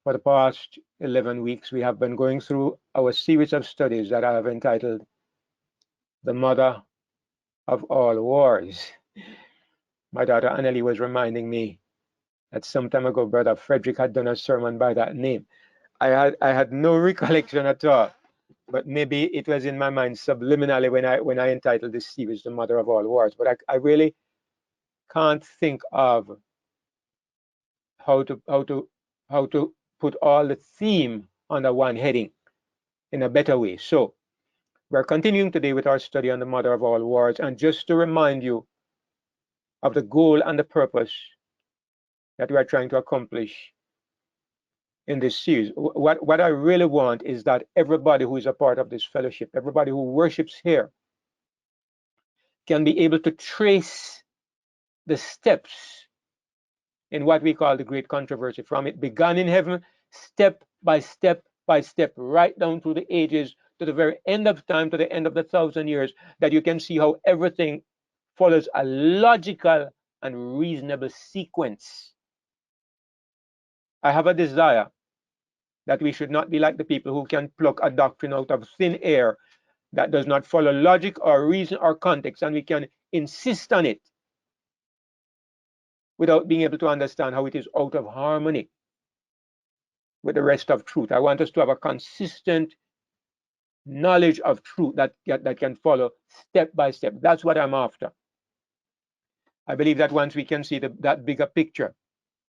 For the past 11 weeks, we have been going through our series of studies that I have entitled The Mother of All Wars. My daughter Annalie was reminding me that some time ago, Brother Frederick had done a sermon by that name. I had no recollection at all, but maybe it was in my mind subliminally when I entitled this series The Mother of All Wars. But I really can't think of how to put all the theme under one heading in a better way. So we're continuing today with our study on the Mother of All Wars, and just to remind you of the goal and the purpose that we are trying to accomplish in this series. What I really want is that everybody who is a part of this fellowship, everybody who worships here, can be able to trace the steps in what we call the great controversy, from it began in heaven, step by step by step, right down through the ages, to the very end of time, to the end of the 1,000 years, that you can see how everything follows a logical and reasonable sequence. I have a desire that we should not be like the people who can pluck a doctrine out of thin air that does not follow logic or reason or context, and we can insist on it without being able to understand how it is out of harmony with the rest of truth. I want us to have a consistent knowledge of truth that can follow step by step. That's what I'm after. I believe that once we can see that bigger picture,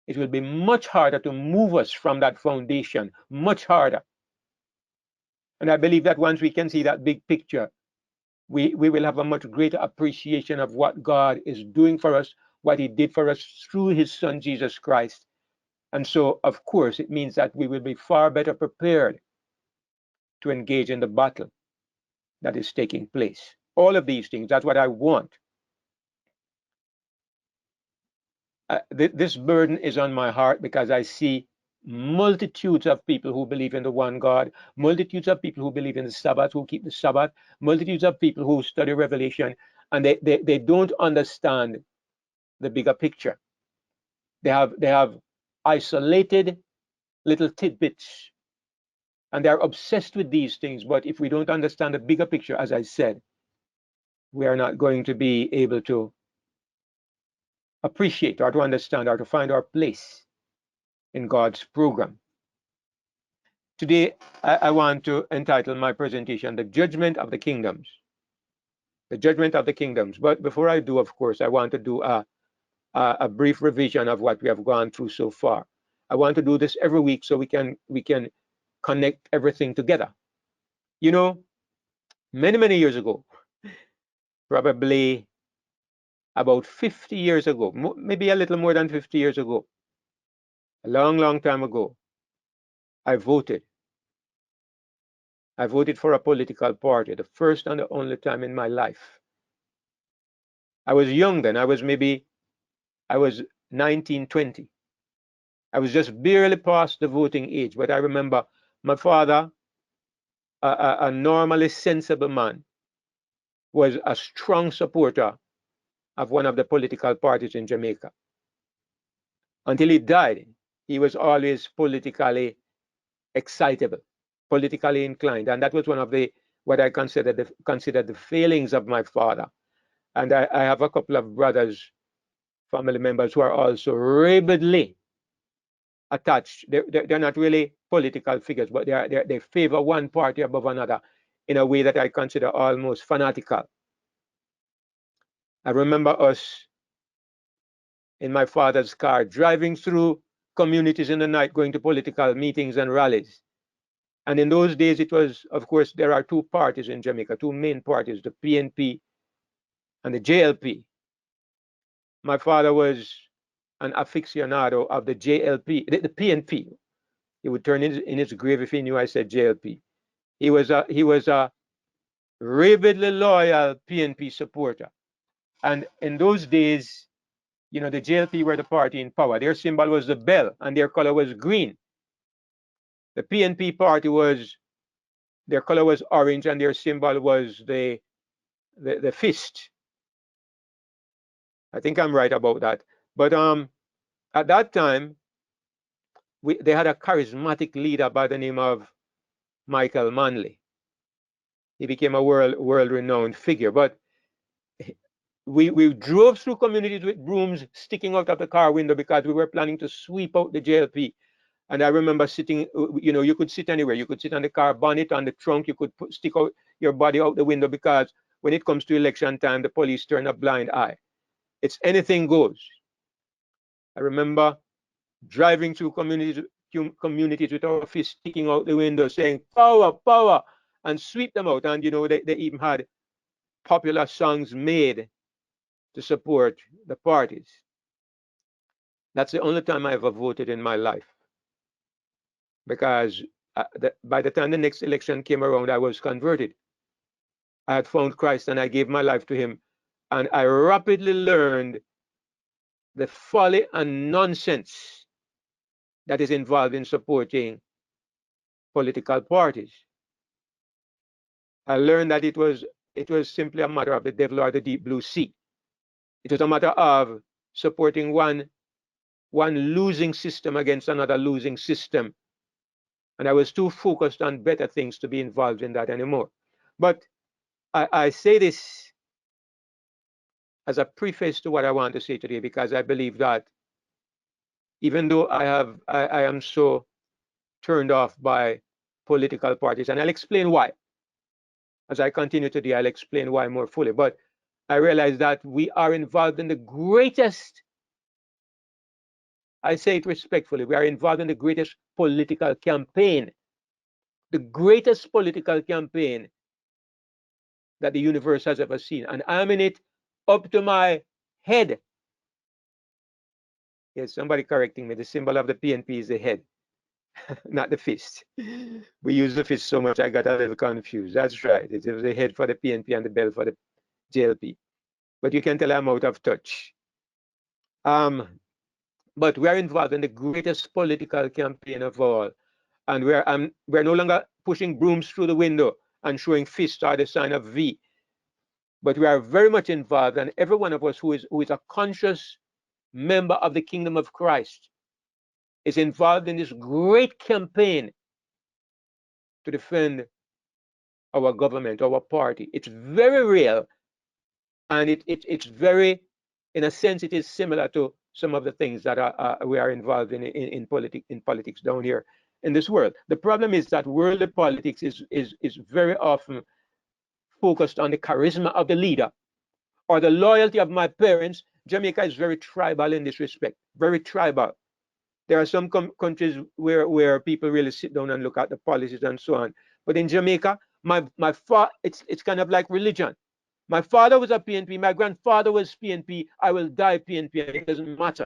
it will be much harder to move us from that foundation, much harder. And I believe that once we can see that big picture, we will have a much greater appreciation of what God is doing for us, what he did for us through his son, Jesus Christ. And so, of course, it means that we will be far better prepared to engage in the battle that is taking place. All of these things, that's what I want. This burden is on my heart because I see multitudes of people who believe in the one God, multitudes of people who believe in the Sabbath, who keep the Sabbath, multitudes of people who study Revelation, and they don't understand the bigger picture. They have isolated little tidbits, and they're obsessed with these things. But if we don't understand the bigger picture, as I said, we are not going to be able to appreciate or to understand or to find our place in God's program. Today, I want to entitle my presentation, The Judgment of the Kingdoms. The Judgment of the Kingdoms. But before I do, of course, I want to do a brief revision of what we have gone through so far. I want to do this every week so we can connect everything together. You know, many years ago, probably about 50 years ago, maybe a little more than 50 years ago, a long time ago, I voted. I voted for a political party, the first and the only time in my life. I was young then. I was 19, 20. I was just barely past the voting age, but I remember my father, a normally sensible man, was a strong supporter of one of the political parties in Jamaica. Until he died, he was always politically excitable, politically inclined, and that was one of what I considered the failings of my father. And I have a couple of brothers, family members, who are also rabidly attached. They're not really political figures, but they favor one party above another in a way that I consider almost fanatical. I remember us in my father's car driving through communities in the night, going to political meetings and rallies. And in those days, it was, of course, there are two parties in Jamaica, two main parties, the PNP and the JLP. My father was an aficionado of the JLP, the PNP. He would turn in his grave if he knew I said JLP. He was a rabidly loyal PNP supporter. And in those days, you know, the JLP were the party in power. Their symbol was the bell and their color was green. The PNP party their color was orange and their symbol was the fist. I think I'm right about that. But at that time, they had a charismatic leader by the name of Michael Manley. He became a world-renowned figure. But we drove through communities with brooms sticking out of the car window because we were planning to sweep out the JLP. And I remember sitting, you could sit anywhere. You could sit on the car bonnet, on the trunk. You could stick out your body out the window because when it comes to election time, the police turn a blind eye. It's anything goes. I remember driving through communities with our fists sticking out the window saying, power, power, and sweep them out. And, they even had popular songs made to support the parties. That's the only time I ever voted in my life. Because by the time the next election came around, I was converted. I had found Christ and I gave my life to him. And I rapidly learned the folly and nonsense that is involved in supporting political parties. I learned that it was simply a matter of the devil or the deep blue sea. It was a matter of supporting one losing system against another losing system. And I was too focused on better things to be involved in that anymore. But I say this as a preface to what I want to say today, because I believe that even though I am so turned off by political parties, and I'll explain why. As I continue today, I'll explain why more fully. But I realize that we are involved in the greatest, I say it respectfully, we are involved in the greatest political campaign, the greatest political campaign that the universe has ever seen. And I'm in it up to my head. Yes, somebody correcting me. The symbol of the PNP is the head, not the fist. We use the fist so much I got a little confused. That's right. It was the head for the PNP and the bell for the JLP. But you can tell I'm out of touch. But we are involved in the greatest political campaign of all. And we're no longer pushing brooms through the window and showing fists or the sign of V. But we are very much involved, and every one of us who is a conscious member of the kingdom of Christ is involved in this great campaign to defend our government, our party. It's very real, and it's very, in a sense, it is similar to some of the things that we are involved in politics down here in this world. The problem is that worldly politics is very often focused on the charisma of the leader or the loyalty of my parents. Jamaica is very tribal in this respect, very tribal. There are some countries where people really sit down and look at the policies and so on. But in Jamaica, it's kind of like religion. My father was a PNP, my grandfather was PNP, I will die PNP, and it doesn't matter.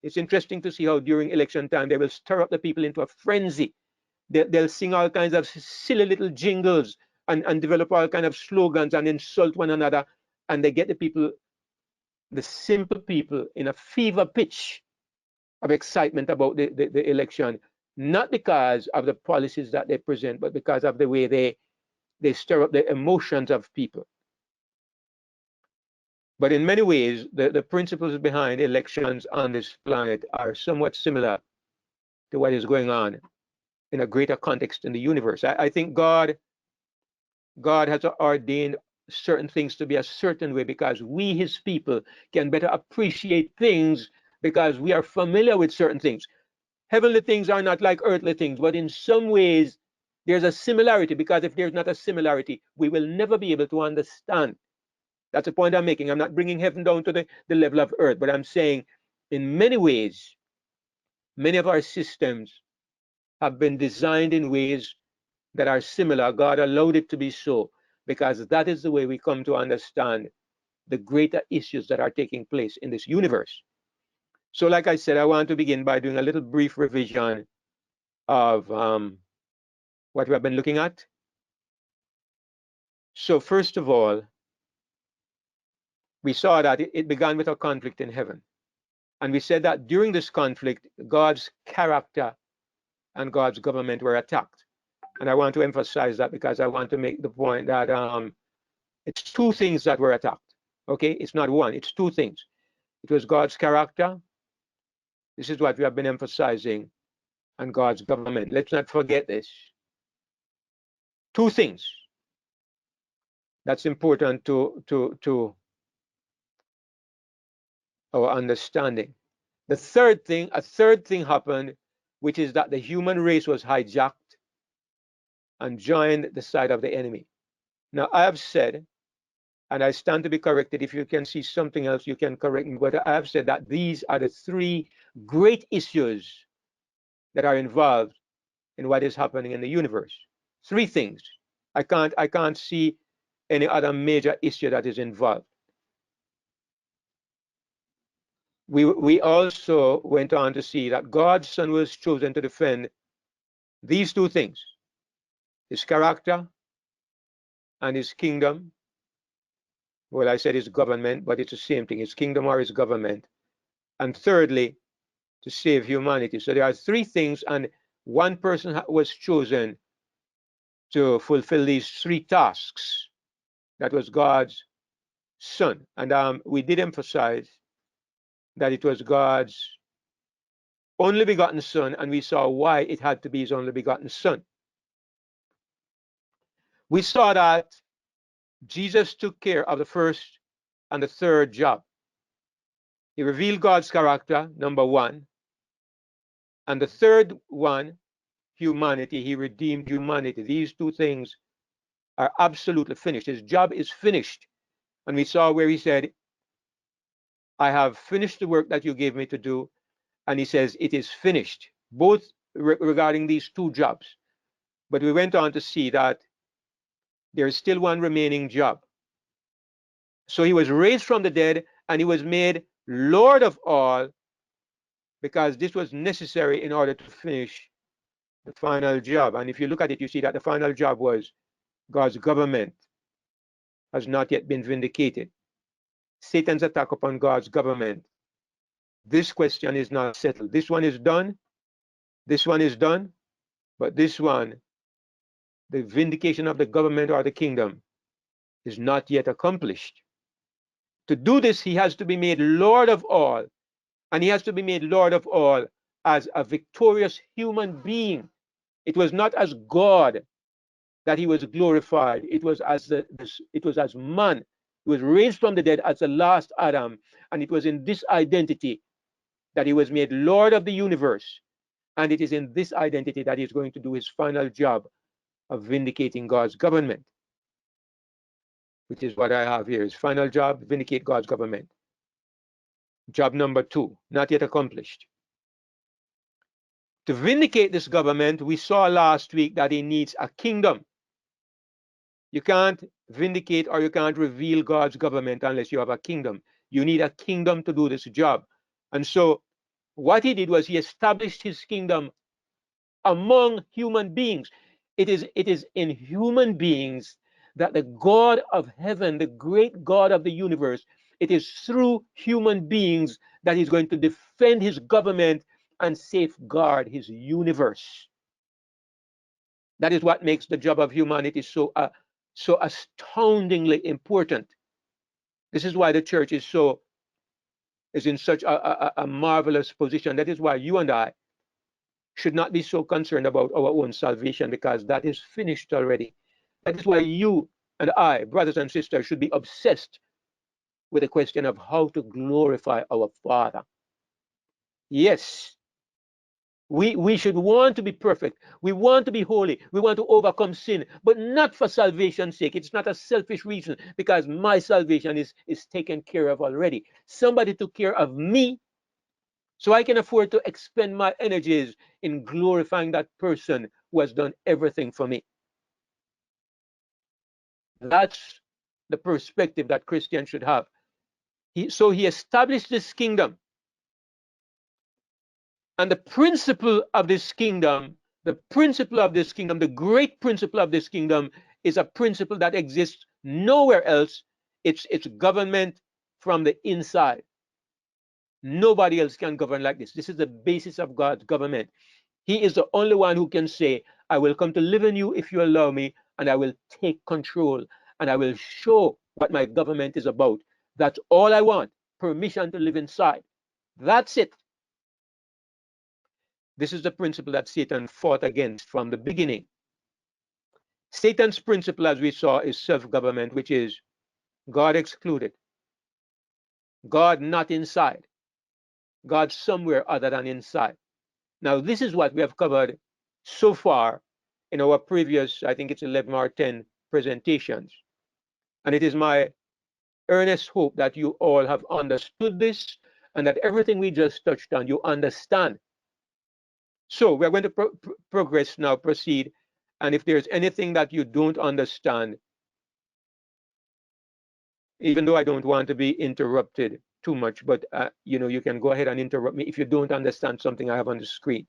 It's interesting to see how during election time they will stir up the people into a frenzy. They'll sing all kinds of silly little jingles and develop all kinds of slogans and insult one another, and they get the people, the simple people, in a fever pitch of excitement about the election, not because of the policies that they present, but because of the way they stir up the emotions of people. But in many ways, the principles behind elections on this planet are somewhat similar to what is going on in a greater context in the universe. I think God has ordained certain things to be a certain way because we, his people, can better appreciate things because we are familiar with certain things. Heavenly things are not like earthly things, but in some ways, there's a similarity, because if there's not a similarity, we will never be able to understand. That's the point I'm making. I'm not bringing heaven down to the level of earth, but I'm saying in many ways, many of our systems have been designed in ways that are similar. God allowed it to be so, because that is the way we come to understand the greater issues that are taking place in this universe. So like I said, I want to begin by doing a little brief revision of what we have been looking at. So first of all, we saw that it began with a conflict in heaven. And we said that during this conflict, God's character and God's government were attacked. And I want to emphasize that because I want to make the point that it's two things that were attacked. Okay, it's not one, it's two things. It was God's character This is what we have been emphasizing on God's government. Let's not forget this. Two things that's important to our understanding. A third thing happened, which is that the human race was hijacked and joined the side of the enemy. Now, I have said, and I stand to be corrected, if you can see something else, you can correct me, but I have said that these are the three great issues that are involved in what is happening in the universe. Three things. I can't see any other major issue that is involved. We also went on to see that God's Son was chosen to defend these two things: his character and his kingdom. Well, I said his government, but it's the same thing, his kingdom or his government. And thirdly, to save humanity. So there are three things, and one person was chosen to fulfill these three tasks. That was God's Son. And we did emphasize that it was God's only begotten Son, and we saw why it had to be his only begotten Son. We saw that Jesus took care of the first and the third job. He revealed God's character, number one. And the third one, humanity, he redeemed humanity. These two things are absolutely finished. His job is finished. And we saw where he said, I have finished the work that you gave me to do. And he says, it is finished, both regarding these two jobs. But we went on to see that there is still one remaining job. So he was raised from the dead, and he was made Lord of all, because this was necessary in order to finish the final job. And if you look at it, you see that the final job was God's government has not yet been vindicated. Satan's attack upon God's government. This question is not settled. This one is done. This one is done. But this one, the vindication of the government or the kingdom, is not yet accomplished. To do this, he has to be made Lord of all. And he has to be made Lord of all as a victorious human being. It was not as God that he was glorified. It was as man. He was raised from the dead as the last Adam. And it was in this identity that he was made Lord of the universe. And it is in this identity that he's going to do his final job of vindicating God's government, which is what I have here. His final job, vindicate God's government. Job number two, not yet accomplished. To vindicate this government, we saw last week that he needs a kingdom. You can't vindicate or you can't reveal God's government unless you have a kingdom. You need a kingdom to do this job. And so what he did was he established his kingdom among human beings. It is in human beings that the God of heaven, the great God of the universe, it is through human beings that he's going to defend his government and safeguard his universe. That is what makes the job of humanity so astoundingly important. This is why the church is in such a marvelous position. That is why you and I should not be so concerned about our own salvation, because that is finished already. That is why you and I, brothers and sisters, should be obsessed with the question of how to glorify our Father. Yes, we should want to be perfect. We want to be holy. We want to overcome sin, but not for salvation's sake. It's not a selfish reason, because my salvation is taken care of already. Somebody took care of me, so I can afford to expend my energies in glorifying that person who has done everything for me. That's the perspective that Christians should have. So he established this kingdom. And the principle of this kingdom, the great principle of this kingdom, is a principle that exists nowhere else. It's government from the inside. Nobody else can govern like this. This is the basis of God's government. He is the only one who can say, I will come to live in you if you allow me, and I will take control, and I will show what my government is about. That's all I want, permission to live inside. That's it. This is the principle that Satan fought against from the beginning. Satan's principle, as we saw, is self-government, which is God excluded, God not inside, God somewhere other than inside. Now, this is what we have covered so far in our previous, I think it's 11 or 10 presentations. And it is my earnest hope that you all have understood this and that everything we just touched on, you understand. So we're going to progress now, proceed. And if there's anything that you don't understand, even though I don't want to be interrupted too much, but you can go ahead and interrupt me if you don't understand something I have on the screen.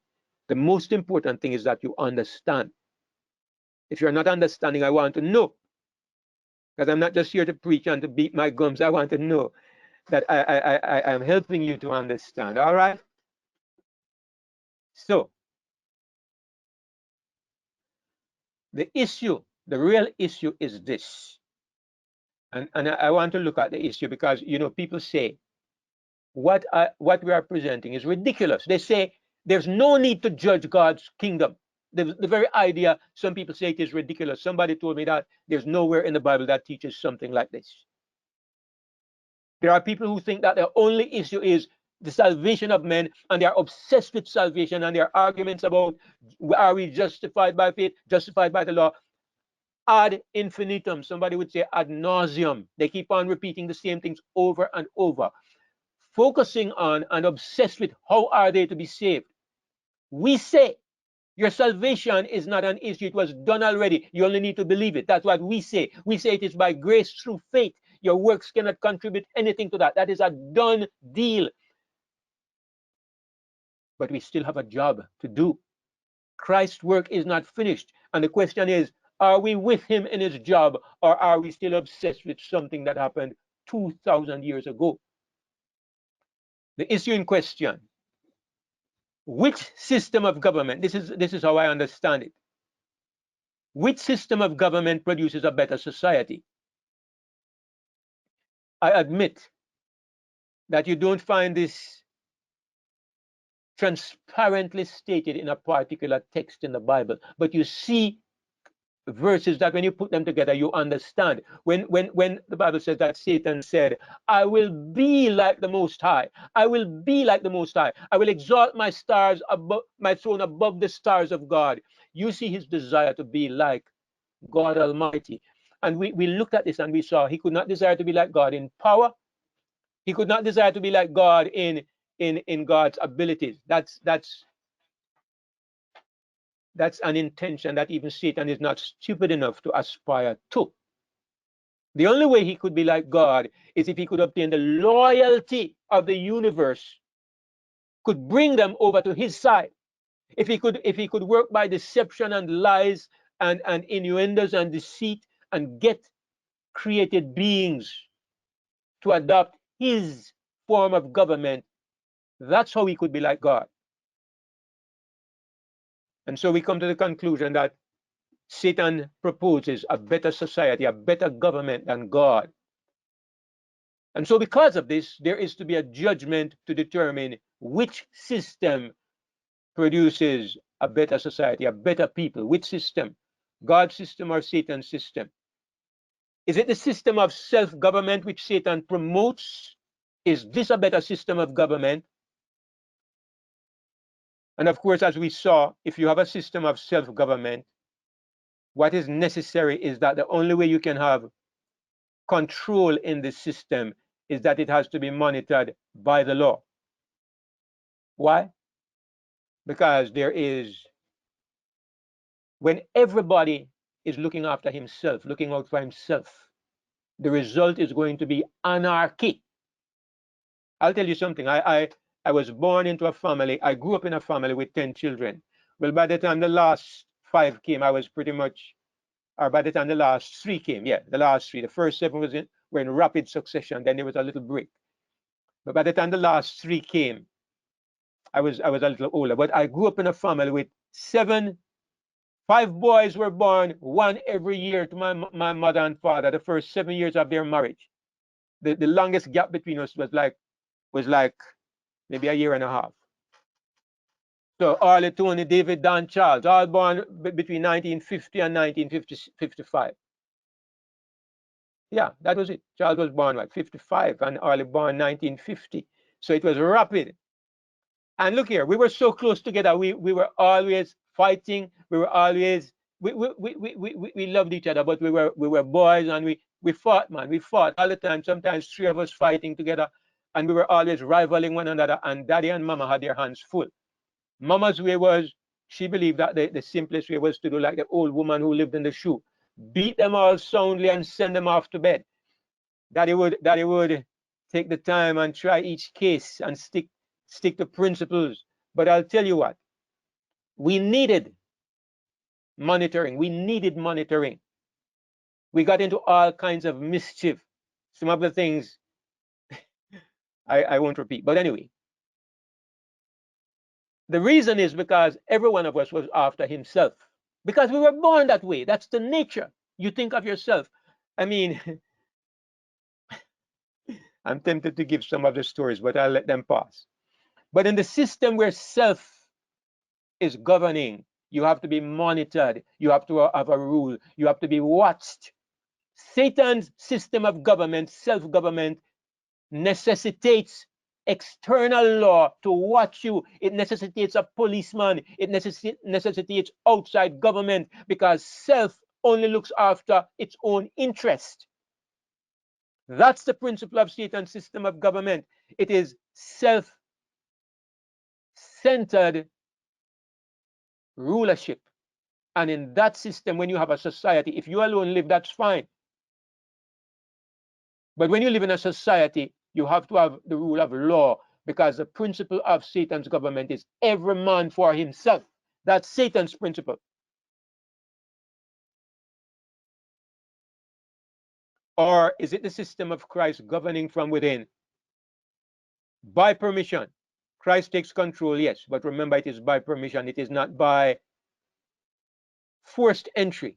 The most important thing is that you understand. If you're not understanding, I want to know, because I'm not just here to preach and to beat my gums. I want to know that I am helping you to understand. All right? So the issue, the real issue is this. And I want to look at the issue because, people say, what we are presenting is ridiculous. They say there's no need to judge God's kingdom. The very idea, some people say it is ridiculous. Somebody told me that there's nowhere in the Bible that teaches something like this. There are people who think that the only issue is the salvation of men, and they are obsessed with salvation, and their arguments about are we justified by faith, justified by the law, ad infinitum. Somebody would say ad nauseum. They keep on repeating the same things over and over, focusing on and obsessed with how are they to be saved. We say your salvation is not an issue. It was done already. You only need to believe it. That's what we say. We say it is by grace through faith. Your works cannot contribute anything to that. That is a done deal. But we still have a job to do. Christ's work is not finished. And the question is, are we with him in his job, or are we still obsessed with something that happened 2,000 years ago? The issue in question, which system of government, this is how I understand it, which system of government produces a better society? I admit that you don't find this transparently stated in a particular text in the Bible, but you see verses that when you put them together, you understand. When the Bible says that Satan said, I will be like the Most High. I will be like the Most High. I will exalt my stars above my throne above the stars of God. You see his desire to be like God Almighty. And we looked at this and we saw he could not desire to be like God in power. He could not desire to be like God in God's abilities. That's an intention that even Satan is not stupid enough to aspire to. The only way he could be like God is if he could obtain the loyalty of the universe, could bring them over to his side. If he could work by deception and lies and innuendos and deceit and get created beings to adopt his form of government, that's how he could be like God. And so we come to the conclusion that Satan proposes a better society, a better government than God. And so because of this, there is to be a judgment to determine which system produces a better society, a better people. Which system? God's system or Satan's system? Is it the system of self-government which Satan promotes? Is this a better system of government? And of course, as we saw, if you have a system of self-government, what is necessary is that the only way you can have control in the system is that it has to be monitored by the law. Why? Because when everybody is looking after himself, looking out for himself, the result is going to be anarchy. I'll tell you something. I was born into a family. I grew up in a family with 10 children. Well, by the time the last 5 came, I was pretty much, or by the time the last 3 came, yeah, the last 3. The first 7 were in rapid succession. Then there was a little break. But by the time the last 3 came, I was a little older. But I grew up in a family with 5 boys were born, 1 every year to my mother and father, the first 7 years of their marriage. The longest gap between us was like maybe a year and a half. So Arlie, Tony, David, Don, Charles, all born between 1950 and 1955. Yeah, that was it. Charles was born like 55 and Arlie born 1950. So it was rapid. And look here, we were so close together. We were always fighting. We were always we loved each other, but we were boys and we fought, man. We fought all the time. Sometimes three of us fighting together, and we were always rivaling one another. And Daddy and Mama had their hands full. Mama's way was she believed that the simplest way was to do like the old woman who lived in the shoe, beat them all soundly and send them off to bed. Daddy would take the time and try each case and stick to principles. But I'll tell you what, we needed monitoring. We needed monitoring. We got into all kinds of mischief. Some of the things I won't repeat. But anyway, the reason is because every one of us was after himself. Because we were born that way. That's the nature. You think of yourself. I mean, I'm tempted to give some of the stories, but I'll let them pass. But in the system where self is governing, you have to be monitored. You have to have a rule. You have to be watched. Satan's system of government, self-government, necessitates external law to watch you. It necessitates a policeman. It necessitates outside government because self only looks after its own interest. That's the principle of Satan's system of government. It is self-centered rulership. And in that system, when you have a society, if you alone live, that's fine. But when you live in a society, you have to have the rule of law because the principle of Satan's government is every man for himself. That's Satan's principle. Or is it the system of Christ governing from within? By permission. Christ takes control, yes, but remember it is by permission. It is not by forced entry.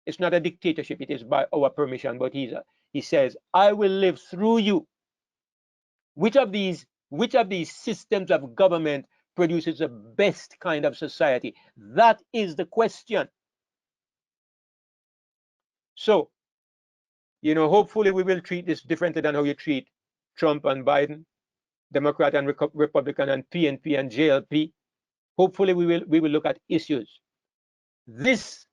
It's not a dictatorship. It is by our permission, but he says, I will live through you. Which of these systems of government produces the best kind of society? That is the question. So, hopefully we will treat this differently than how you treat Trump and Biden, Democrat and Republican and PNP and JLP. Hopefully we will look at issues. This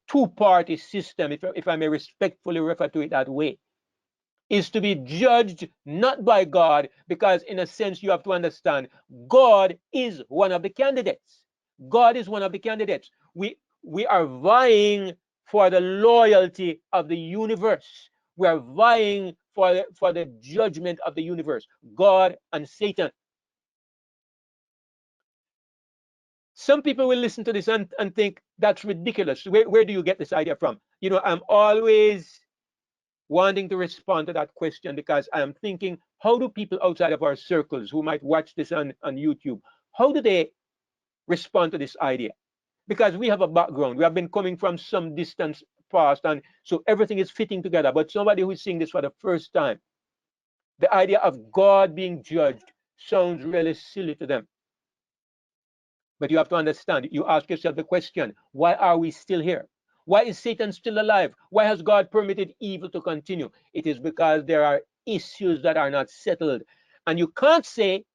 two-party system, if I may respectfully refer to it that way, is to be judged not by God, because in a sense you have to understand God is one of the candidates. God is one of the candidates. We are vying for the loyalty of the universe. We are vying for the judgment of the universe, God and Satan. Some people will listen to this and think that's ridiculous. Where do you get this idea from? I'm always wanting to respond to that question because I am thinking, how do people outside of our circles who might watch this on YouTube, how do they respond to this idea? Because we have a background. We have been coming from some distance past, and so everything is fitting together. But somebody who's seeing this for the first time, the idea of God being judged sounds really silly to them. But you have to understand, you ask yourself the question, why are we still here? Why is Satan still alive? Why has God permitted evil to continue? It is because there are issues that are not settled. And you can't say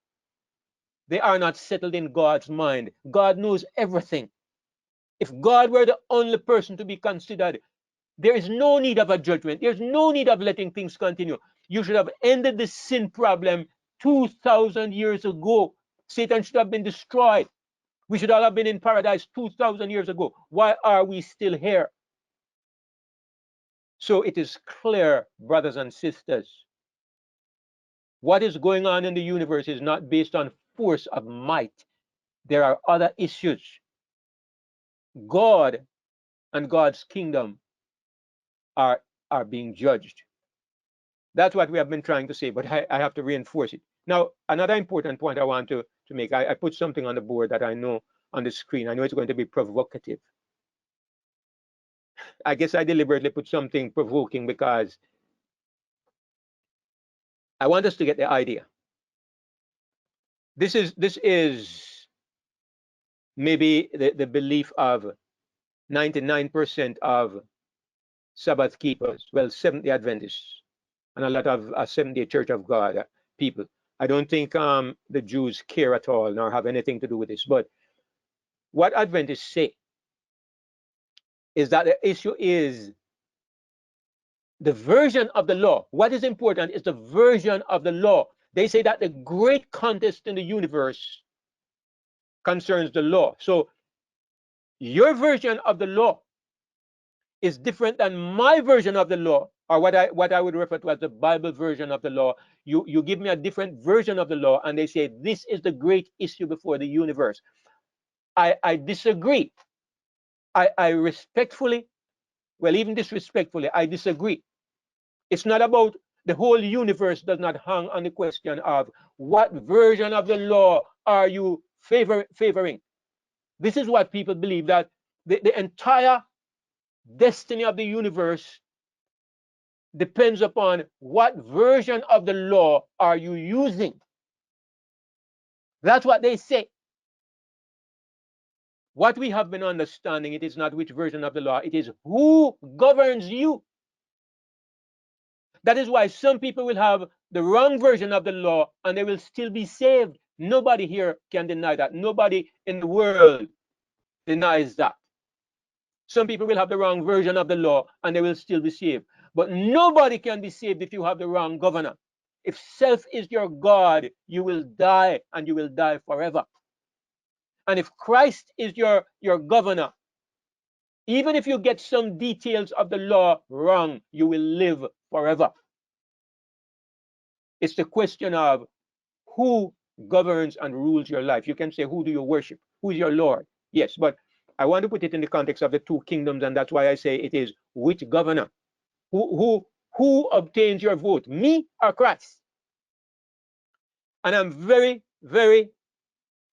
they are not settled in God's mind. God knows everything. If God were the only person to be considered, there is no need of a judgment. There's no need of letting things continue. You should have ended the sin problem 2,000 years ago. Satan should have been destroyed. We should all have been in paradise 2,000 years ago. Why are we still here? So it is clear, brothers and sisters, what is going on in the universe is not based on force of might. There are other issues. God and God's kingdom are being judged. That's what we have been trying to say, but I have to reinforce it. Now, another important point I want to make, I put something on the board that I know on the screen. I know it's going to be provocative. I guess I deliberately put something provoking because I want us to get the idea. This is maybe the belief of 99% of Sabbath keepers, well, Seventh-day Adventists, and a lot of Seventh-day Church of God people. I don't think the Jews care at all, nor have anything to do with this. But what Adventists say is that the issue is the version of the law. What is important is the version of the law. They say that the great contest in the universe concerns the law. So your version of the law is different than my version of the law, or what I would refer to as the Bible version of the law. You give me a different version of the law, and they say this is the great issue before the universe. I disagree. I respectfully, well, even disrespectfully, I disagree. It's not about the whole universe does not hang on the question of what version of the law are you favoring. This is what people believe, that the entire destiny of the universe depends upon what version of the law are you using. That's what they say. What we have been understanding, it is not which version of the law, it is who governs you. That is why some people will have the wrong version of the law and they will still be saved. Nobody here can deny that. Nobody in the world denies that. Some people will have the wrong version of the law and they will still be saved. But nobody can be saved if you have the wrong governor. If self is your God, you will die, and you will die forever. And if Christ is your governor, even if you get some details of the law wrong, you will live forever. It's the question of who governs and rules your life. You can say, who do you worship? Who's your Lord? Yes, but I want to put it in the context of the two kingdoms, and that's why I say it is which governor? Who obtains your vote? Me or Christ? And I'm very, very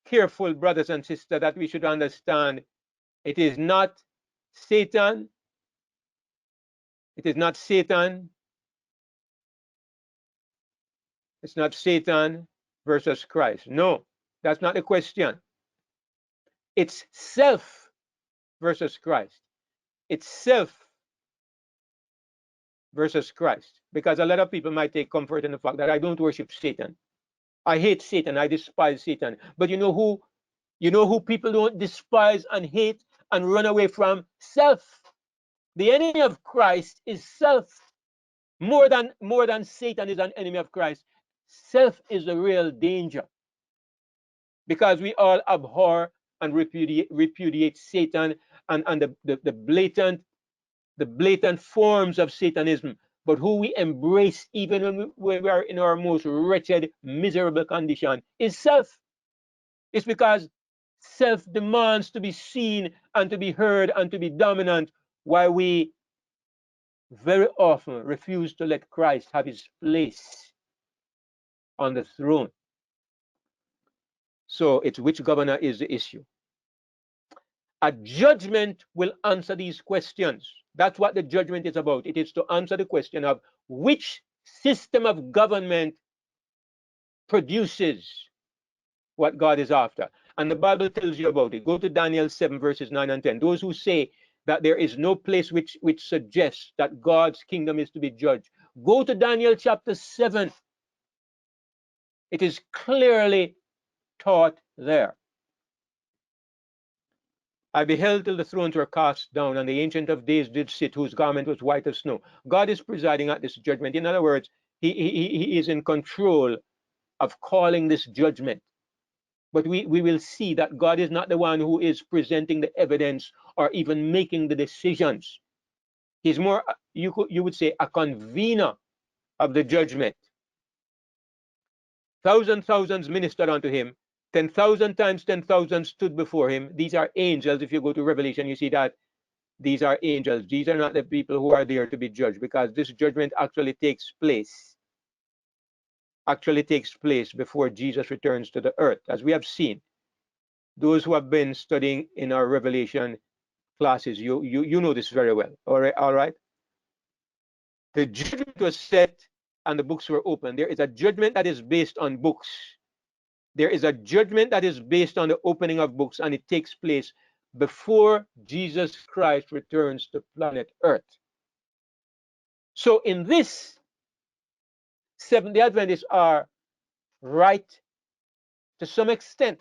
careful, brothers and sisters, that we should understand it is not Satan. It is not Satan. It's not Satan versus Christ. No, that's not the question. It's self versus Christ. It's self versus Christ. Because a lot of people might take comfort in the fact that I don't worship Satan. I hate Satan. I despise Satan. But you know who people don't despise and hate and run away from? Self. The enemy of Christ is self. More than Satan is an enemy of Christ. Self is the real danger. Because we all abhor and repudiate Satan and the blatant forms of Satanism. But who we embrace even when we are in our most wretched, miserable condition is self. It's because self demands to be seen and to be heard and to be dominant, while we very often refuse to let Christ have his place on the throne. So it's which governor is the issue. A judgment will answer these questions. That's what the judgment is about. It is to answer the question of which system of government produces what God is after. And the Bible tells you about it. Go to Daniel 7, verses 9 and 10. Those who say that there is no place which suggests that God's kingdom is to be judged, go to Daniel chapter 7. It is clearly taught there. I beheld till the thrones were cast down, and the Ancient of Days did sit, whose garment was white as snow. God is presiding at this judgment. In other words, he is in control of calling this judgment. But we will see that God is not the one who is presenting the evidence or even making the decisions. He's more, you would say, a convener of the judgment. Thousands ministered unto him. 10,000 times 10,000 stood before him. These are angels. If you go to Revelation, you see that these are angels. These are not the people who are there to be judged, because this judgment actually takes place before Jesus returns to the earth, as we have seen. Those who have been studying in our Revelation classes, you know this very well. All right. The judgment was set and the books were opened. There is a judgment that is based on books. There is a judgment that is based on the opening of books, and it takes place before Jesus Christ returns to planet Earth. So in this, Seventh-day Adventists are right to some extent.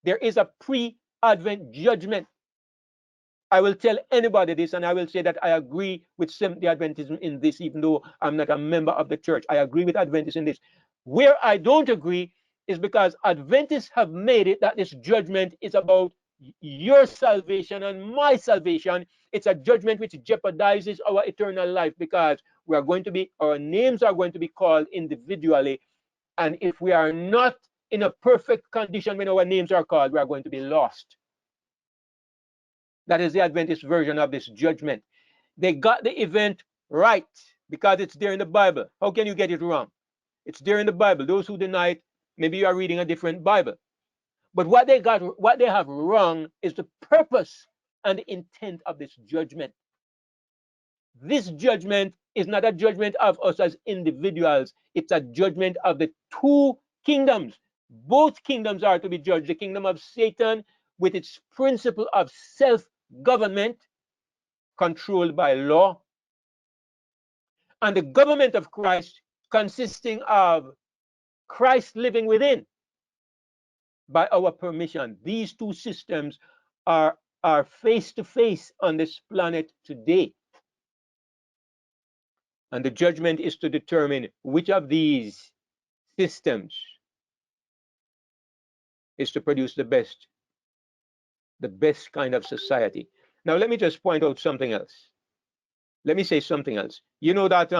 There is a pre-Advent judgment. I will tell anybody this, and I will say that I agree with Seventh-day Adventism in this, even though I'm not a member of the church. I agree with Adventists in this. Where I don't agree is because Adventists have made it that this judgment is about your salvation and my salvation. It's a judgment which jeopardizes our eternal life, because we are going to be, our names are going to be called individually. And if we are not in a perfect condition when our names are called, we are going to be lost. That is the Adventist version of this judgment. They got the event right because it's there in the Bible. How can you get it wrong? It's there in the Bible. Those who deny it, maybe you are reading a different Bible. But what they have wrong is the purpose and the intent of this judgment. This judgment is not a judgment of us as individuals. It's a judgment of the two kingdoms. Both kingdoms are to be judged. The kingdom of Satan, with its principle of self-government controlled by law, and the government of Christ, consisting of Christ living within by our permission. These two systems are face to face on this planet today. And the judgment is to determine which of these systems is to produce the best kind of society. Now, let me just point out something else. Let me say something else. You know that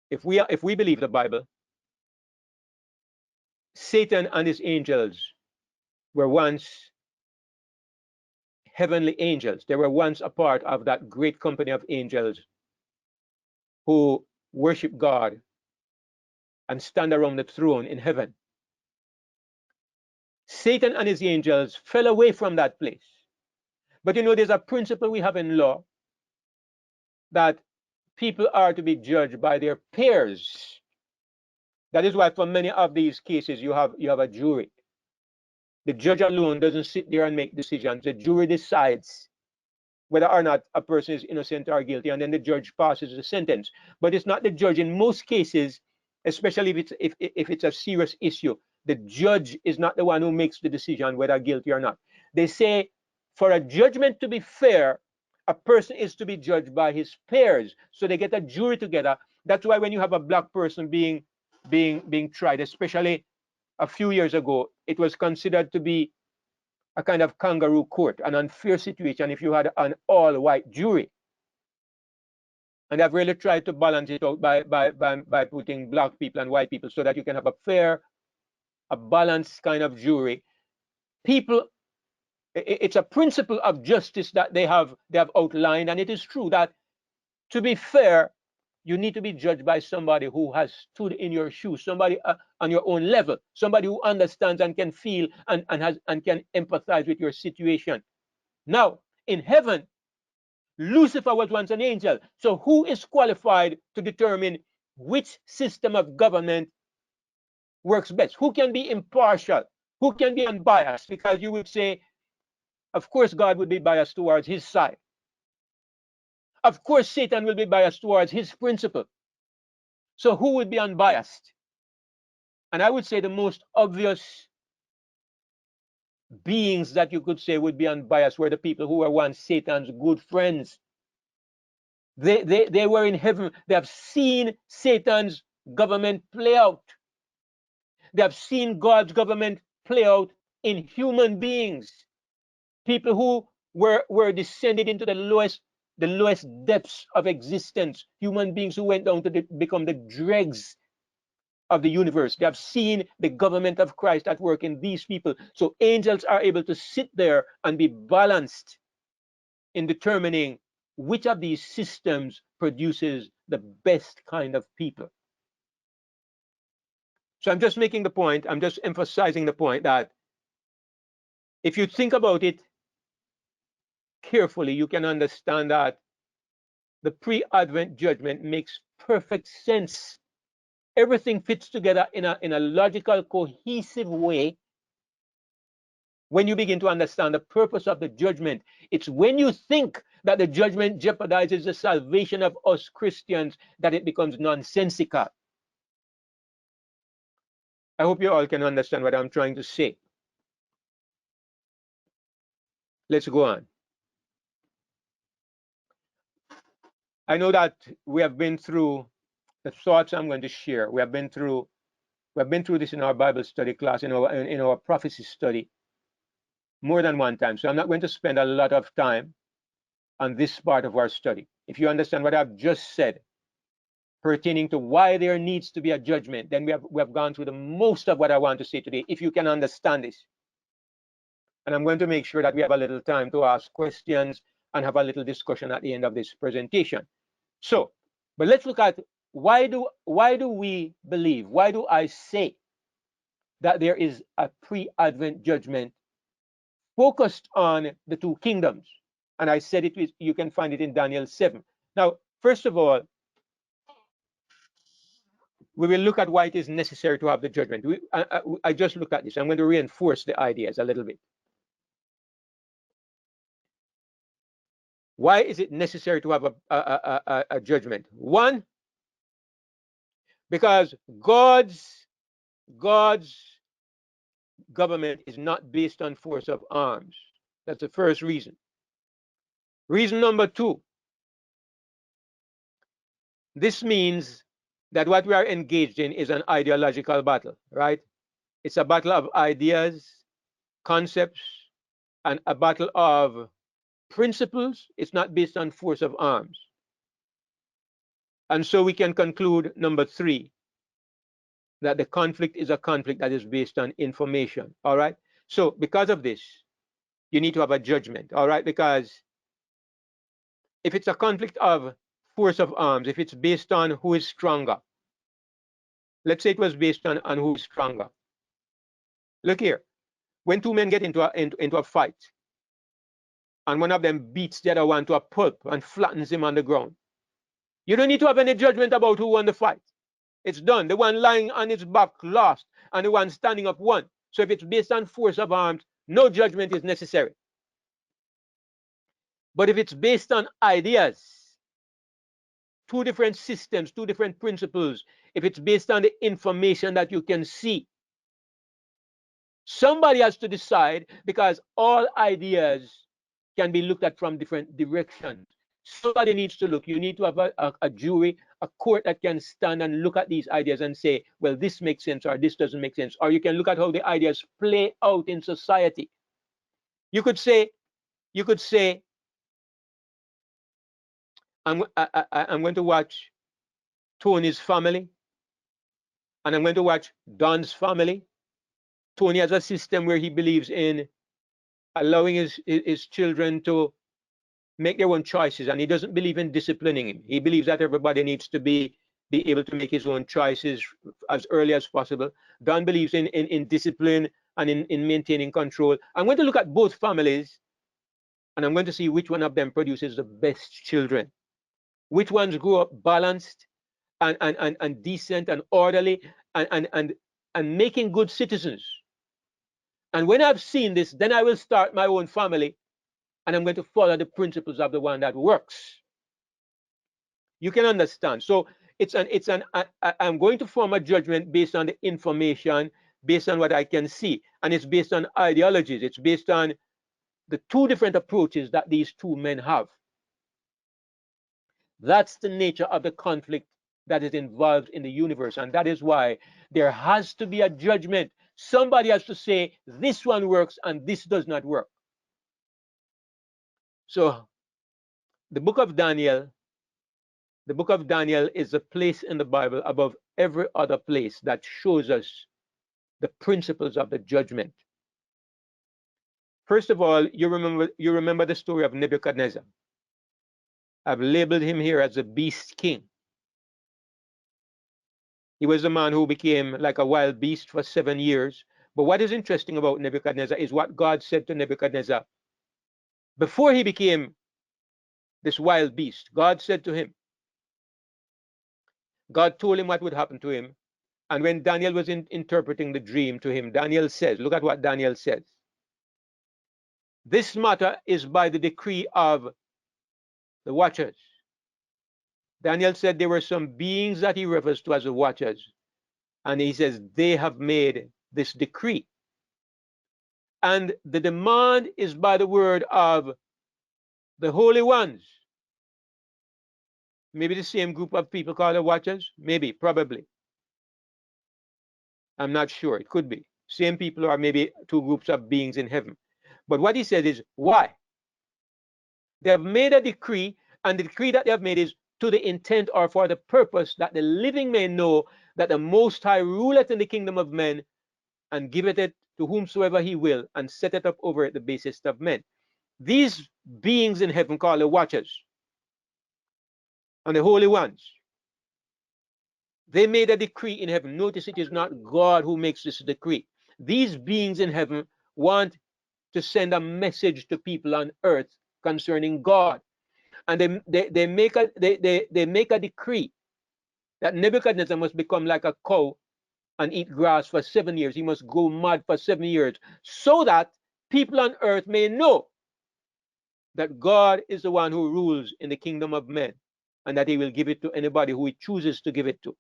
if we believe the Bible, Satan and his angels were once heavenly angels. They were once a part of that great company of angels who worship God and stand around the throne in heaven. Satan and his angels fell away from that place. But you know, there's a principle we have in law that people are to be judged by their peers. That is why for many of these cases you have a jury. The judge alone doesn't sit there and make decisions. The jury decides whether or not a person is innocent or guilty, and then the judge passes the sentence. But it's not the judge in most cases, especially if it's a serious issue. The judge is not the one who makes the decision whether guilty or not. They say for a judgment to be fair, a person is to be judged by his peers. So they get a jury together. That's why when you have a black person being tried, especially a few years ago, it was considered to be a kind of kangaroo court, an unfair situation if you had an all-white jury. And I've really tried to balance it out by putting black people and white people so that you can have a fair, a balanced kind of jury. People, it's a principle of justice that they have outlined, and it is true that to be fair, you need to be judged by somebody who has stood in your shoes, somebody on your own level, somebody who understands and can feel and can empathize with your situation. Now, in heaven, Lucifer was once an angel. So who is qualified to determine which system of government works best? Who can be impartial? Who can be unbiased? Because you would say, of course, God would be biased towards his side. Of course, Satan will be biased towards his principle. So who would be unbiased? And I would say the most obvious beings that you could say would be unbiased were the people who were once Satan's good friends. They were in heaven. They have seen Satan's government play out. They have seen God's government play out in human beings. People who were descended into the lowest depths of existence. Human beings who went down to become the dregs of the universe. They have seen the government of Christ at work in these people. So angels are able to sit there and be balanced in determining which of these systems produces the best kind of people. So I'm just making the point, I'm just emphasizing the point that if you think about it carefully, you can understand that the pre-Advent judgment makes perfect sense. everything fits together in a logical, cohesive way when you begin to understand the purpose of the judgment. It's when you think that the judgment jeopardizes the salvation of us Christians that it becomes nonsensical. I hope you all can understand what I'm trying to say. Let's go on. I know that we have been through the thoughts I'm going to share. We have been through this in our Bible study class, in our prophecy study, more than one time. So I'm not going to spend a lot of time on this part of our study. If you understand what I've just said pertaining to why there needs to be a judgment, then we have gone through the most of what I want to say today, if you can understand this. And I'm going to make sure that we have a little time to ask questions and have a little discussion at the end of this presentation. So, but let's look at why do we believe, why do I say that there is a pre-Advent judgment focused on the two kingdoms? And I said it, you can find it in Daniel 7. Now, first of all, we will look at why it is necessary to have the judgment. I just looked at this. I'm going to reinforce the ideas a little bit. Why is it necessary to have a judgment? One, because God's government is not based on force of arms. That's the first reason. Reason number two, this means that what we are engaged in is an ideological battle, right? It's a battle of ideas, concepts, and a battle of principles. It's not based on force of arms. And so we can conclude, number three, that the conflict is a conflict that is based on information. All right. So because of this, you need to have a judgment. All right. Because if it's a conflict of force of arms, if it's based on who is stronger, let's say it was based on who is stronger. Look here. When two men get into a fight, and one of them beats the other one to a pulp and flattens him on the ground, you don't need to have any judgment about who won the fight. It's done. The one lying on his back lost, and the one standing up won. So if it's based on force of arms, no judgment is necessary. But if it's based on ideas, two different systems, two different principles, if it's based on the information that you can see, somebody has to decide, because all ideas can be looked at from different directions. Somebody needs to look. You need to have a jury, a court that can stand and look at these ideas and say, well, this makes sense or this doesn't make sense. Or you can look at how the ideas play out in society. You could say, I'm going to watch Tony's family, and I'm going to watch Don's family. Tony has a system where he believes in allowing his children to make their own choices, and he doesn't believe in disciplining him. He believes that everybody needs to be able to make his own choices as early as possible. Don believes in discipline and in maintaining control. I'm going to look at both families, and I'm going to see which one of them produces the best children, which ones grow up balanced and decent and orderly and making good citizens. And when I've seen this, then I will start my own family, and I'm going to follow the principles of the one that works. You can understand. So I'm going to form a judgment based on the information, based on what I can see, and it's based on ideologies. It's based on the two different approaches that these two men have. That's the nature of the conflict that is involved in the universe, and that is why there has to be a judgment. Somebody has to say this one works and this does not work. So the book of Daniel is a place in the Bible above every other place that shows us the principles of the judgment. First of all, you remember the story of Nebuchadnezzar. I've labeled him here as the beast king. He was a man who became like a wild beast for 7 years. But what is interesting about Nebuchadnezzar is what God said to Nebuchadnezzar before he became this wild beast. God said to him, God told him what would happen to him And when Daniel was interpreting the dream to him, Daniel says, look at what Daniel says. This matter is by the decree of the watchers. Daniel said there were some beings that he refers to as the watchers. And he says they have made this decree. And the demand is by the word of the holy ones. Maybe the same group of people called the watchers? Maybe, probably. I'm not sure. It could be. Same people, or maybe two groups of beings in heaven. But what he said is, why? They have made a decree, and the decree that they have made is to the intent or for the purpose that the living may know that the Most High ruleth in the kingdom of men and giveth it to whomsoever he will, and setteth up over it the basest of men. These beings in heaven called the watchers and the holy ones, they made a decree in heaven. Notice it is not God who makes this decree. These beings in heaven want to send a message to people on earth concerning God. And they make a decree that Nebuchadnezzar must become like a cow and eat grass for 7 years. He must go mad for 7 years, so that people on earth may know that God is the one who rules in the kingdom of men, and that he will give it to anybody who he chooses to give it to.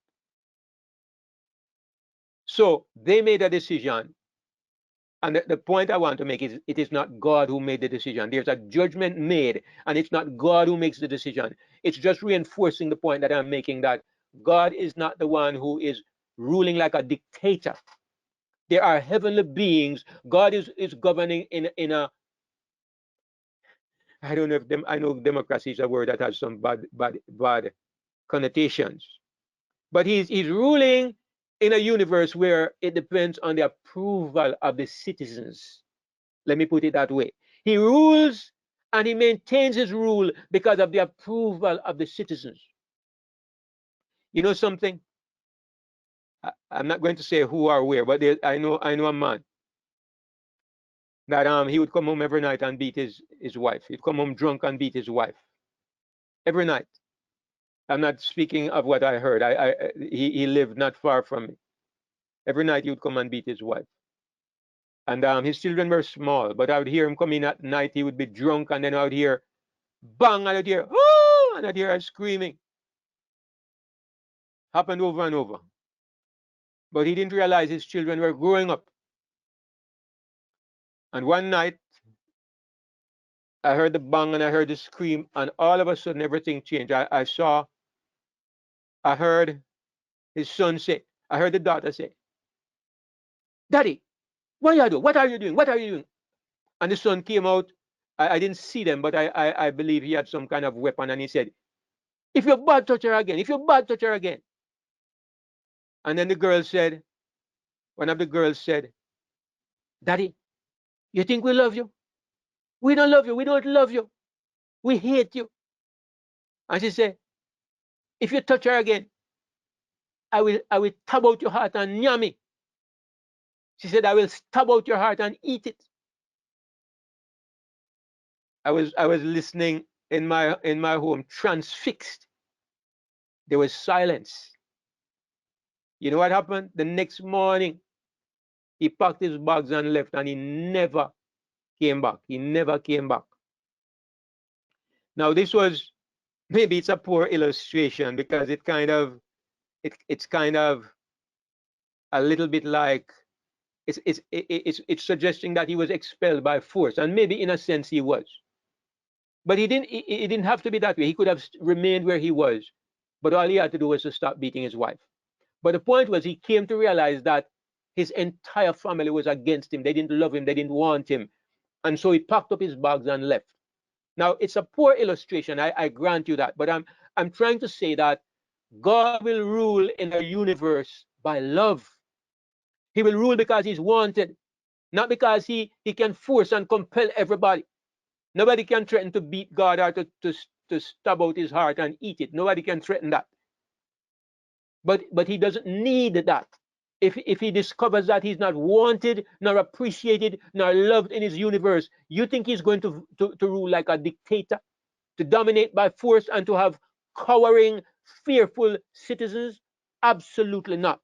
So they made a decision. And the point I want to make is it is not God who made the decision. There's a judgment made, and it's not God who makes the decision. It's just reinforcing the point that I'm making, that God is not the one who is ruling like a dictator. There are heavenly beings. God is governing in a, I don't know if I know democracy is a word that has some bad connotations. But he's ruling in a universe where it depends on the approval of the citizens. Let me put it that way. He rules and he maintains his rule because of the approval of the citizens. You know something? I'm not going to say who or where, but I know a man that he would come home every night and beat his wife. He'd come home drunk and beat his wife every night. I'm not speaking of what I heard. He lived not far from me. Every night he would come and beat his wife. And his children were small, but I would hear him come in at night. He would be drunk, and then I would hear bang, and I'd hear oh, and I'd hear her screaming. Happened over and over. But he didn't realize his children were growing up. And one night, I heard the bang and I heard the scream, and all of a sudden everything changed. I heard his son say, I heard the daughter say, Daddy, what are you doing? What are you doing? What are you doing? And the son came out. I didn't see them, but I believe he had some kind of weapon, and he said, if you're bad, touch her again. If you're bad, touch her again. And then the girl said, one of the girls said, Daddy, you think we love you? We don't love you. We don't love you. We hate you. And she said, if you touch her again, I will stab out your heart and yummy. She said, I will stab out your heart and eat it. I was listening in my home, transfixed. There was silence. You know what happened? The next morning, he packed his bags and left, and he never came back. He never came back. Now, this was, maybe it's a poor illustration, because it's kind of a little bit like it's suggesting that he was expelled by force, and maybe in a sense he was. But he didn't have to be that way. He could have remained where he was, but all he had to do was to stop beating his wife. But the point was, he came to realize that his entire family was against him. They didn't love him. They didn't want him. And so he packed up his bags and left. Now, it's a poor illustration. I grant you that. But I'm trying to say that God will rule in a universe by love. He will rule because he's wanted, not because he can force and compel everybody. Nobody can threaten to beat God or to stab out his heart and eat it. Nobody can threaten that. But he doesn't need that. If he discovers that he's not wanted, nor appreciated, nor loved in his universe, you think he's going to rule like a dictator, to dominate by force, and to have cowering, fearful citizens? Absolutely not.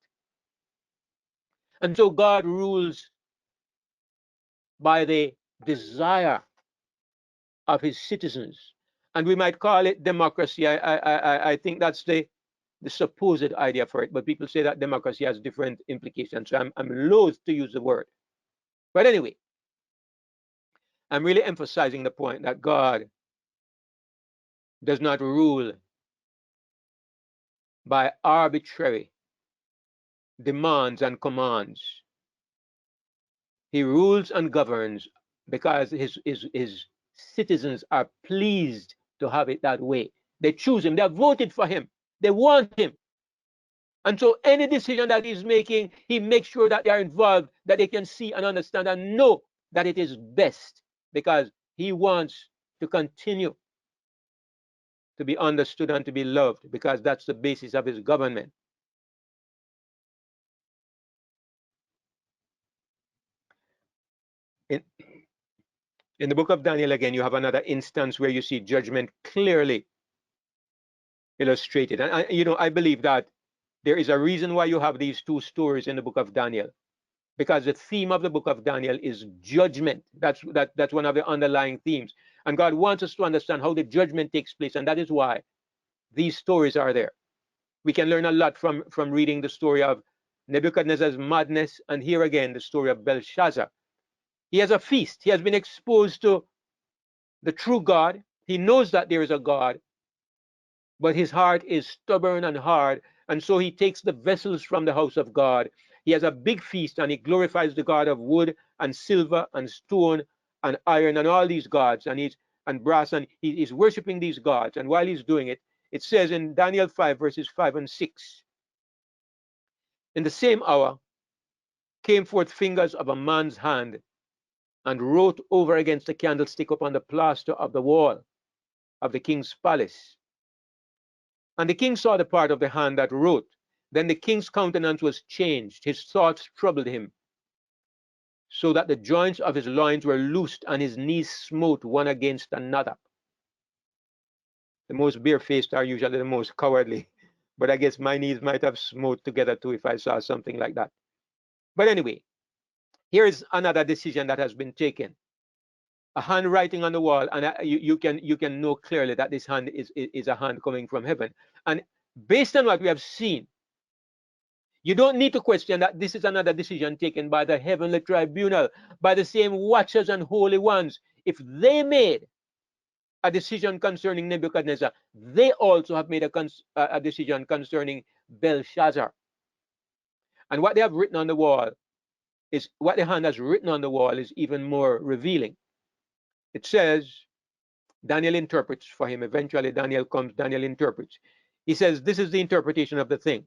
And so God rules by the desire of his citizens. And we might call it democracy. I think that's the supposed idea for it, but people say that democracy has different implications. So I'm loath to use the word. But anyway, I'm really emphasizing the point that God does not rule by arbitrary demands and commands. He rules and governs because his citizens are pleased to have it that way. They choose him, they have voted for him, they want him. And so any decision that he's making, he makes sure that they are involved, that they can see and understand and know that it is best, because he wants to continue to be understood and to be loved, because that's the basis of his government. In the book of Daniel, again, you have another instance where you see judgment clearly illustrated. And I believe that there is a reason why you have these two stories in the book of Daniel, because the theme of the book of Daniel is judgment. That's one of the underlying themes. And God wants us to understand how the judgment takes place, and that is why these stories are there. We can learn a lot from reading the story of Nebuchadnezzar's madness, and here again the story of Belshazzar. He has a feast. He has been exposed to the true God. He knows that there is a God, but his heart is stubborn and hard, and so he takes the vessels from the house of God. He has a big feast, and he glorifies the God of wood and silver and stone and iron and all these gods, and brass, and he's worshiping these gods. And while he's doing it, it says in Daniel 5 verses 5 and 6, in the same hour came forth fingers of a man's hand and wrote over against the candlestick upon the plaster of the wall of the king's palace. And the king saw the part of the hand that wrote. Then the king's countenance was changed, his thoughts troubled him, so that the joints of his loins were loosed, and his knees smote one against another. The most barefaced are usually the most cowardly, but I guess my knees might have smote together too if I saw something like that. But anyway, here is another decision that has been taken. A hand writing on the wall, and you can know clearly that this hand is a hand coming from heaven. And based on what we have seen, you don't need to question that this is another decision taken by the heavenly tribunal, by the same watchers and holy ones. If they made a decision concerning Nebuchadnezzar, they also have made a decision concerning Belshazzar. And what they have written on the wall is, what the hand has written on the wall is even more revealing. It says, Daniel interprets for him. Eventually, Daniel comes, Daniel interprets. He says, this is the interpretation of the thing.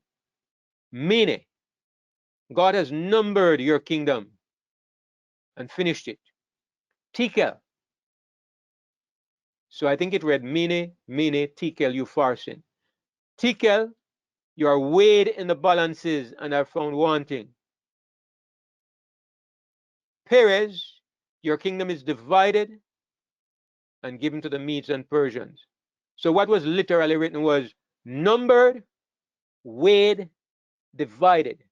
Meaning, God has numbered your kingdom and finished it. Tekel. So I think it read, mene, tekel, upharsin. Tekel, you are weighed in the balances and are found wanting. Perez, your kingdom is divided and given to the Medes and Persians. So what was literally written was numbered, weighed, divided.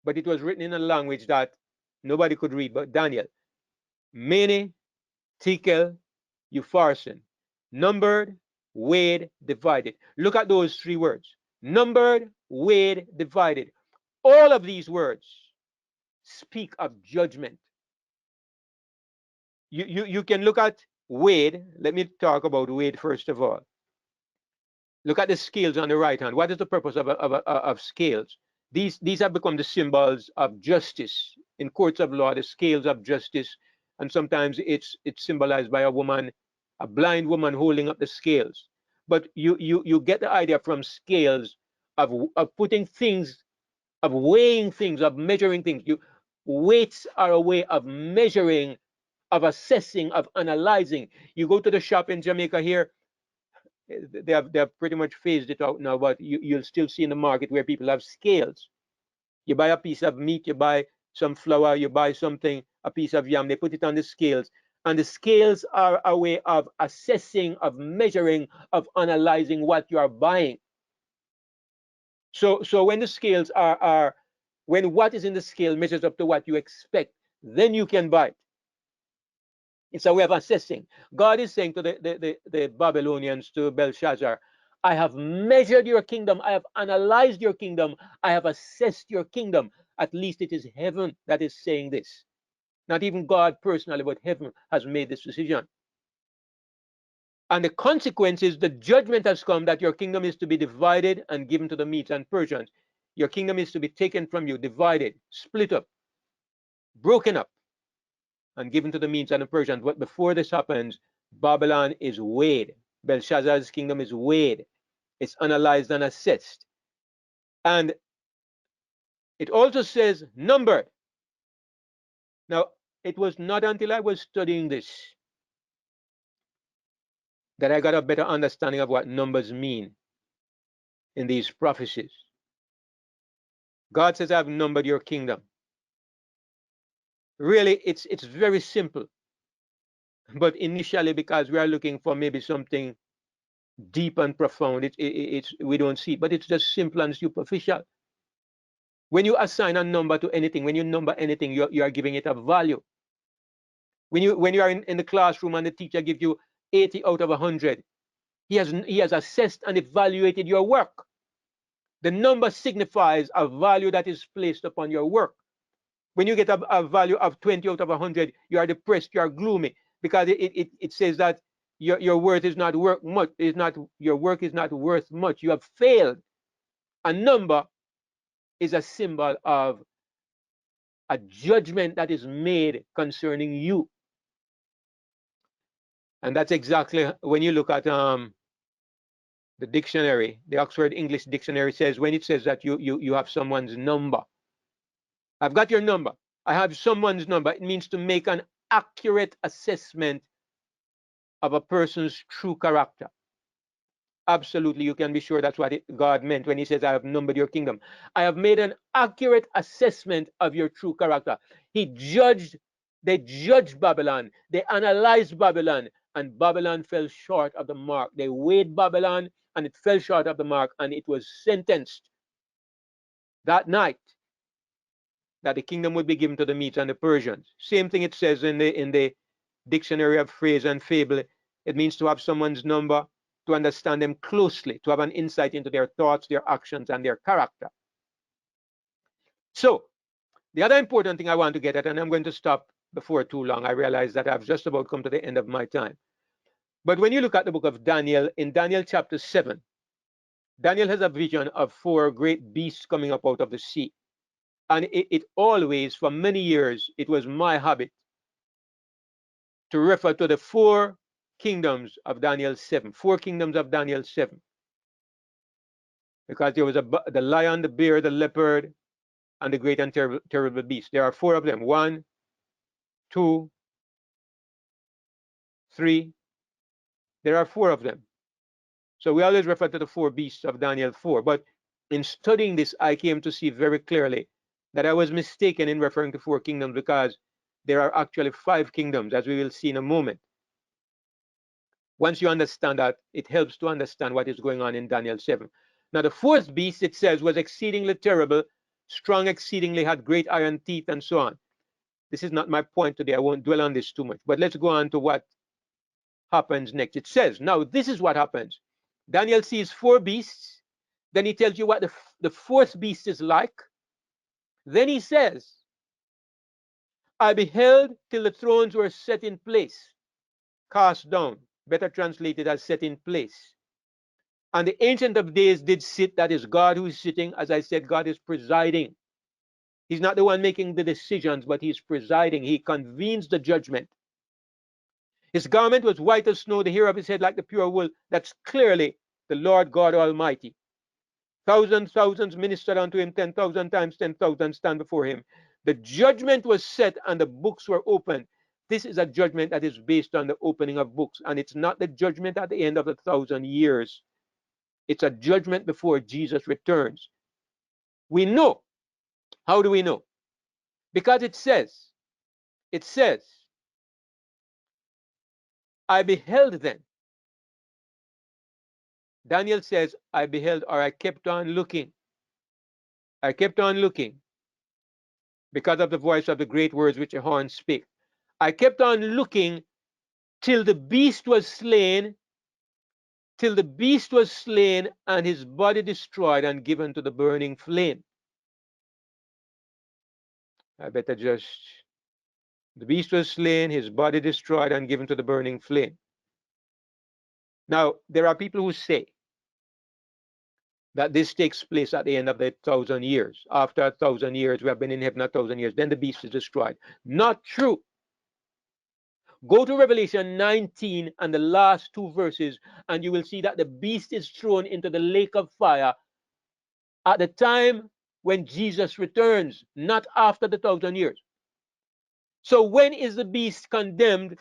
But it was written in a language that nobody could read but Daniel. Mene, tekel, upharsin. Numbered, weighed, divided. Look at those three words. Numbered, weighed, divided. All of these words speak of judgment. You can look at weighed. Let me talk about weighed first of all. Look at the scales on the right hand. What is the purpose of scales? These have become the symbols of justice. In courts of law, the scales of justice, and sometimes it's symbolized by a woman, a blind woman holding up the scales. But you get the idea from scales of putting things, of weighing things, of measuring things. Weights are a way of measuring, of assessing, of analyzing. You go to the shop in Jamaica here, they have pretty much phased it out now, but you'll still see in the market where people have scales. You buy a piece of meat, you buy some flour, you buy something, a piece of yam, they put it on the scales. And the scales are a way of assessing, of measuring, of analyzing what you are buying. So when the scales are When what is in the scale measures up to what you expect, then you can buy it. It's a way of assessing. God is saying to the Babylonians, to Belshazzar, I have measured your kingdom, I have analyzed your kingdom, I have assessed your kingdom. At least it is heaven that is saying this. Not even God personally, but heaven has made this decision. And the consequence is the judgment has come that your kingdom is to be divided and given to the Medes and Persians. Your kingdom is to be taken from you, divided, split up, broken up, and given to the Medes and the Persians. But before this happens, Babylon is weighed. Belshazzar's kingdom is weighed. It's analyzed and assessed. And it also says numbered. Now, it was not until I was studying this that I got a better understanding of what numbers mean in these prophecies. God says, I've numbered your kingdom. Really, it's very simple. But initially, because we are looking for maybe something deep and profound, we don't see. But it's just simple and superficial. When you assign a number to anything, when you number anything, you are giving it a value. When you are in the classroom and the teacher gives you 80 out of 100, he has assessed and evaluated your work. The number signifies a value that is placed upon your work. When you get a value of 20 out of 100, you are depressed, you are gloomy, because it says that your worth is not worth much. Your work is not worth much. You have failed. A number is a symbol of a judgment that is made concerning you. And that's exactly when you look at the dictionary, the Oxford English Dictionary says, when it says that you have someone's number. I've got your number. I have someone's number. It means to make an accurate assessment of a person's true character. Absolutely, you can be sure that's what God meant when he says, I have numbered your kingdom. I have made an accurate assessment of your true character. They judged Babylon. They analyzed Babylon, and Babylon fell short of the mark. They weighed Babylon, and it fell short of the mark, and it was sentenced that night that the kingdom would be given to the Medes and the Persians. Same thing it says in the dictionary of phrase and fable. It means to have someone's number, to understand them closely, to have an insight into their thoughts, their actions, and their character. So, the other important thing I want to get at, and I'm going to stop before too long, I realize that I've just about come to the end of my time. But when you look at the book of Daniel, in Daniel chapter 7, Daniel has a vision of 4 great beasts coming up out of the sea. And it always, for many years, it was my habit to refer to the 4 kingdoms of Daniel 7, 4 kingdoms of Daniel 7. Because there was the lion, the bear, the leopard, and the great and terrible beast. There are 4 of them. 1, 2, 3. There are 4 of them. So we always refer to the 4 beasts of Daniel 4. But in studying this, I came to see very clearly that I was mistaken in referring to 4 kingdoms, because there are actually 5 kingdoms, as we will see in a moment. Once you understand that, it helps to understand what is going on in Daniel 7. Now, the 4th beast, it says, was exceedingly terrible, strong exceedingly, had great iron teeth, and so on. This is not my point today. I won't dwell on this too much. But let's go on to what happens next. It says, now this is what happens. Daniel sees 4 beasts. Then he tells you what the 4th beast is like. Then he says, I beheld till the thrones were set in place, cast down. Better translated as set in place. And the Ancient of Days did sit, that is God who is sitting. As I said, God is presiding. He's not the one making the decisions, but he's presiding. He convenes the judgment. His garment was white as snow, the hair of his head like the pure wool. That's clearly the Lord God Almighty. Thousands ministered unto him, 10,000 times 10,000 stand before him. The judgment was set and the books were opened. This is a judgment that is based on the opening of books, and it's not the judgment at the end of 1,000 years. It's a judgment before Jesus returns. We know. How do we know? Because it says, I beheld then. Daniel says, I beheld, or I kept on looking. I kept on looking. because of the voice of the great words which the horn spake. I kept on looking till the beast was slain, and his body destroyed and given to the burning flame. I better just, the beast was slain, his body destroyed and given to the burning flame. Now, there are people who say that this takes place at the end of the 1,000 years. After 1,000 years, we have been in heaven 1,000 years, then the beast is destroyed. Not true. Go to Revelation 19 and the last two verses, and you will see that the beast is thrown into the lake of fire at the time when Jesus returns, not after the 1,000 years. So when is the beast condemned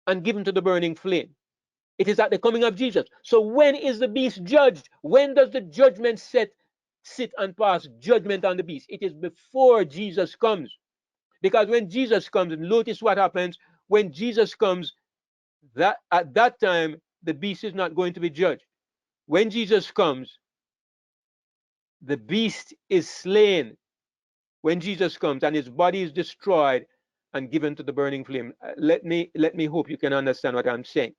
and given to the burning flame? It is at the coming of Jesus. So when is the beast judged? When does the judgment sit and pass judgment on the beast? It is before Jesus comes. Because when Jesus comes, notice what happens. When Jesus comes, that at that time, the beast is not going to be judged. When Jesus comes, the beast is slain. When Jesus comes and his body is destroyed and given to the burning flame. Let me hope you can understand what I'm saying.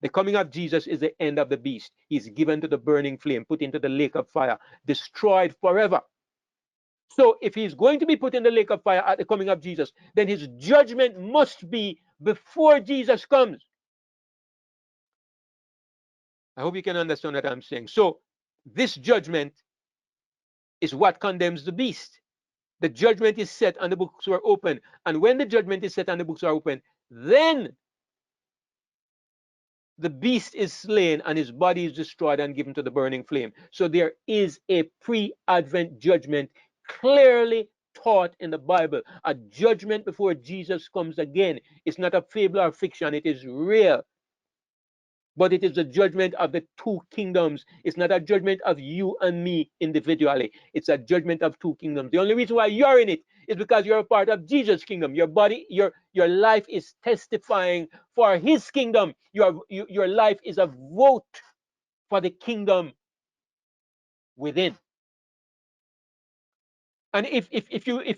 The coming of Jesus is the end of the beast. He's given to the burning flame, put into the lake of fire, destroyed forever. So if he's going to be put in the lake of fire at the coming of Jesus, then his judgment must be before Jesus comes. I hope you can understand what I'm saying. So this judgment is what condemns the beast. The judgment is set and the books are open. And when the judgment is set and the books are open, then the beast is slain and his body is destroyed and given to the burning flame. So there is a pre-advent judgment clearly taught in the Bible. A judgment before Jesus comes again. It's not a fable or fiction. It is real. But it is the judgment of the two kingdoms. It's not a judgment of you and me individually. It's a judgment of two kingdoms. The only reason why you're in it is because you're a part of Jesus' kingdom. Your body, your life is testifying for his kingdom. Your life is a vote for the kingdom within. And if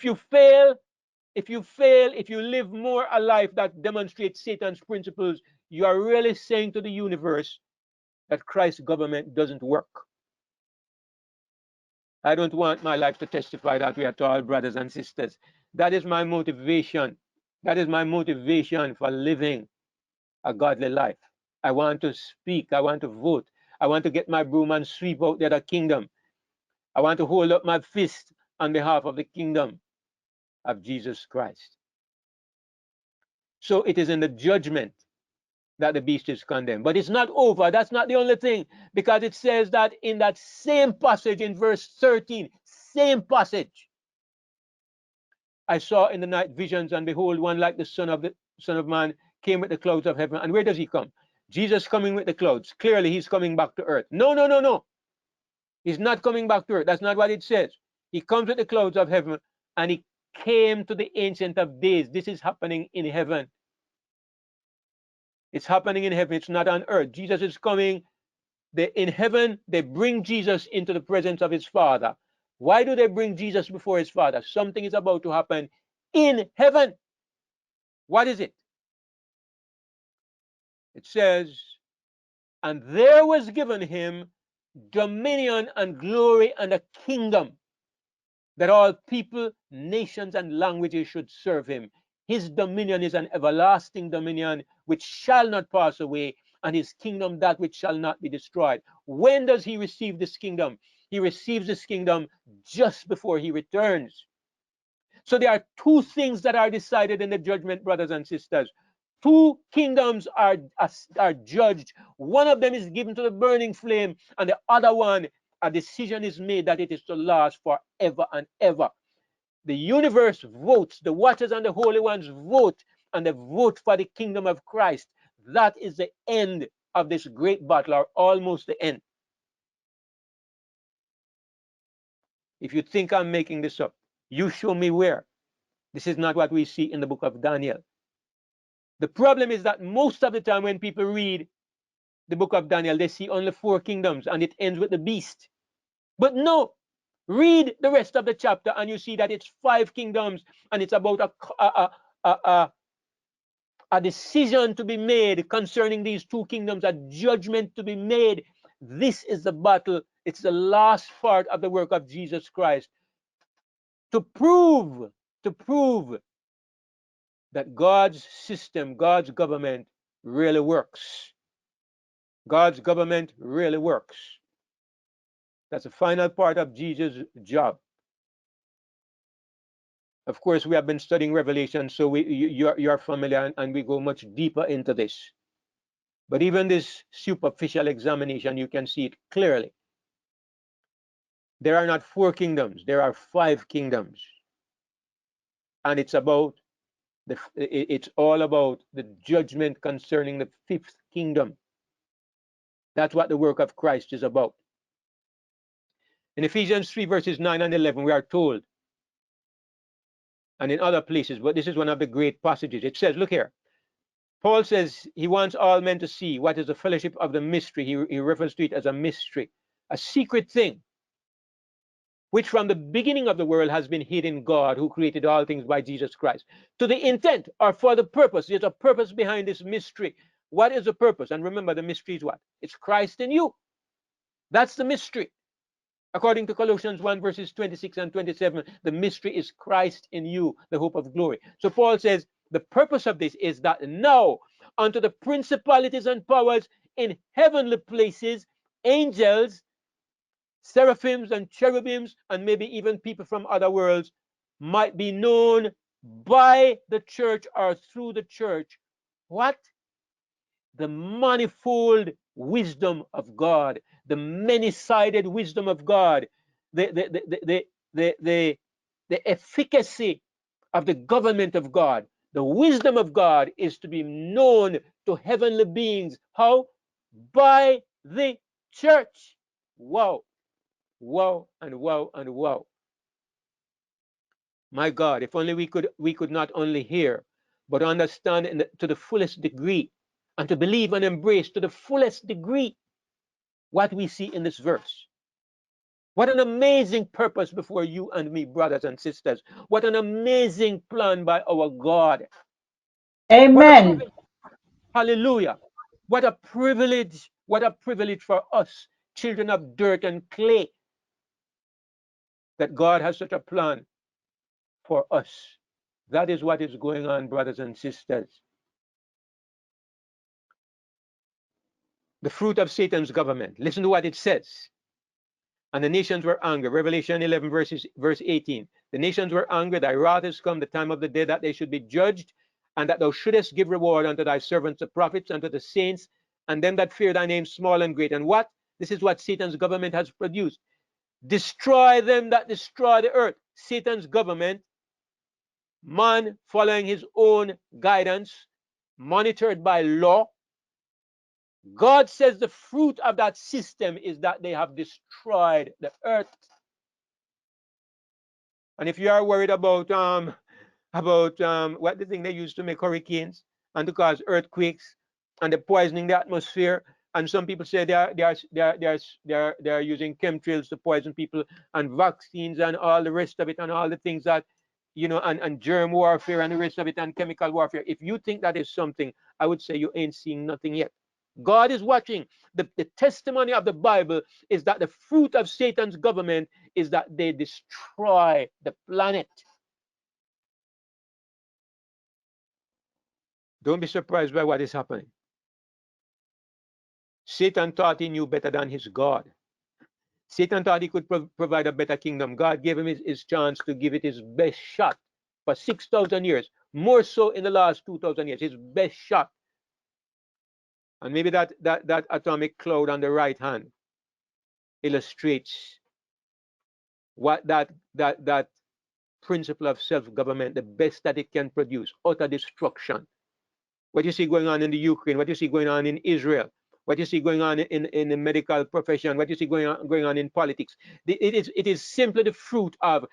you fail, if you live more a life that demonstrates Satan's principles, you are really saying to the universe that Christ's government doesn't work. I don't want my life to testify that way at all, brothers and sisters. That is my motivation. That is my motivation for living a godly life. I want to speak. I want to vote. I want to get my broom and sweep out the other kingdom. I want to hold up my fist on behalf of the kingdom of Jesus Christ. So it is in the judgment that the beast is condemned. But it's not over. That's not the only thing, because it says that in that same passage in verse 13, same passage, I saw in the night visions, and behold, one like the Son of Man came with the clouds of heaven. And where does he come? Jesus coming with the clouds. Clearly, he's coming back to earth. No, no, no, no. He's not coming back to earth. That's not what it says. He comes with the clouds of heaven, and he came to the Ancient of Days. This is happening in heaven. It's happening in heaven. It's not on earth. Jesus is coming. In heaven, they bring Jesus into the presence of his Father. Why do they bring Jesus before his Father? Something is about to happen in heaven. What is it? It says, and there was given him dominion and glory and a kingdom, that all people, nations, and languages should serve him. His dominion is an everlasting dominion which shall not pass away, and his kingdom that which shall not be destroyed. When does he receive this kingdom? He receives this kingdom just before he returns. So there are two things that are decided in the judgment, brothers and sisters. Two kingdoms are judged. One of them is given to the burning flame, and the other one, a decision is made that it is to last forever and ever. The universe votes, the watchers and the holy ones vote, and they vote for the kingdom of Christ. That is the end of this great battle, or almost the end. If you think I'm making this up, you show me where. This is not what we see in the book of Daniel. The problem is that most of the time when people read the book of Daniel, they see only 4 kingdoms and it ends with the beast. But no, Read the rest of the chapter and you see that it's 5 kingdoms, and it's about a decision to be made concerning these 2 kingdoms, a judgment to be made. This is the battle. It's the last part of the work of Jesus Christ to prove that God's system, God's government really works. God's government really works. That's the final part of Jesus' job. Of course, we have been studying Revelation, so you're familiar, and we go much deeper into this. But even this superficial examination, you can see it clearly. There are not 4 kingdoms, there are 5 kingdoms. And it's all about the judgment concerning the 5th kingdom. That's what the work of Christ is about. In Ephesians 3 verses 9 and 11, we are told, and in other places, but this is one of the great passages. It says, look here, Paul says he wants all men to see what is the fellowship of the mystery. He refers to it as a mystery, a secret thing, which from the beginning of the world has been hid in God, who created all things by Jesus Christ. To the intent, or for the purpose, there's a purpose behind this mystery. What is the purpose? And remember, the mystery is what? It's Christ in you. That's the mystery. According to Colossians 1 verses 26 and 27, the mystery is Christ in you, the hope of glory. So Paul says the purpose of this is that now unto the principalities and powers in heavenly places, angels, seraphims and cherubims, and maybe even people from other worlds, might be known by the church or through the church. What? The manifold wisdom of God, the many-sided wisdom of God, the efficacy of the government of God. The wisdom of God is to be known to heavenly beings. How? By the church. Wow, wow, and wow, and wow. My God, if only we could not only hear, but understand to the fullest degree, and to believe and embrace to the fullest degree what we see in this verse. What an amazing purpose before you and me, brothers and sisters. What an amazing plan by our God. What a Amen. privilege. Hallelujah. What a privilege for us, children of dirt and clay, that God has such a plan for us. That is what is going on, brothers and sisters. The fruit of Satan's government. Listen to what it says. And the nations were angry. Revelation 11, verse 18. The nations were angry. Thy wrath is come, the time of the day that they should be judged, and that thou shouldest give reward unto thy servants, the prophets, unto the saints, and them that fear thy name, small and great. And what? This is what Satan's government has produced. Destroy them that destroy the earth. Satan's government, man following his own guidance, monitored by law. God says the fruit of that system is that they have destroyed the earth. And if you are worried about what the thing they use to make hurricanes and to cause earthquakes and the poisoning the atmosphere, and some people say they are using chemtrails to poison people, and vaccines and all the rest of it, and all the things that and germ warfare and the rest of it, and chemical warfare. If you think that is something, I would say you ain't seeing nothing yet. God is watching. The testimony of the Bible is that the fruit of Satan's government is that they destroy the planet. Don't be surprised by what is happening. Satan thought he knew better than his God. Satan thought he could provide a better kingdom. God gave him his chance to give it his best shot for 6,000 years, more so in the last 2,000 years, his best shot. And maybe that atomic cloud on the right hand illustrates what that principle of self-government, the best that it can produce, utter destruction. What you see going on in the Ukraine, what you see going on in Israel, what you see going on in the medical profession, what you see going on in politics. It is simply the fruit of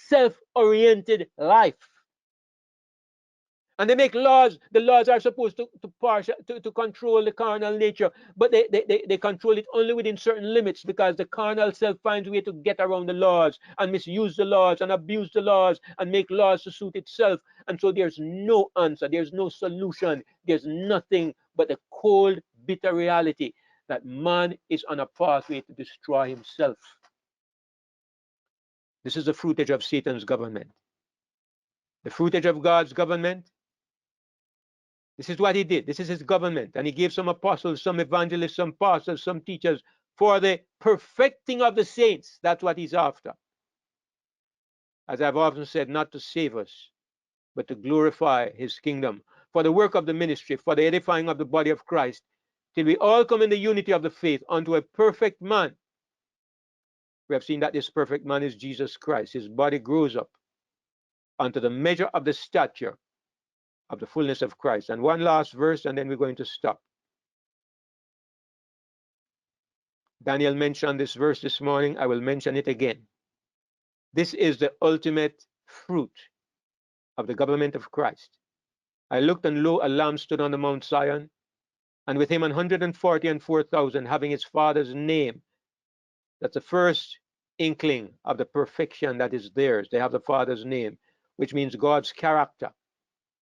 self-oriented life. And they make laws. The laws are supposed to control the carnal nature, but they control it only within certain limits, because the carnal self finds a way to get around the laws and misuse the laws and abuse the laws and make laws to suit itself. And so there's no answer, there's no solution, there's nothing but the cold, bitter reality that man is on a pathway to destroy himself. This is the fruitage of Satan's government. The fruitage of God's government. This is what he did. This is his government. And he gave some apostles, some evangelists, some pastors, some teachers for the perfecting of the saints. That's what he's after. As I've often said, not to save us, but to glorify his kingdom, for the work of the ministry, for the edifying of the body of Christ, till we all come in the unity of the faith unto a perfect man. We have seen that this perfect man is Jesus Christ. His body grows up unto the measure of the stature of the fullness of Christ. And one last verse, and then we're going to stop. Daniel mentioned this verse this morning. I will mention it again. This is the ultimate fruit of the government of Christ. I looked, and lo, a lamb stood on the Mount Zion, and with him 144,000, having his father's name. That's the first inkling of the perfection that is theirs. They have the father's name, which means God's character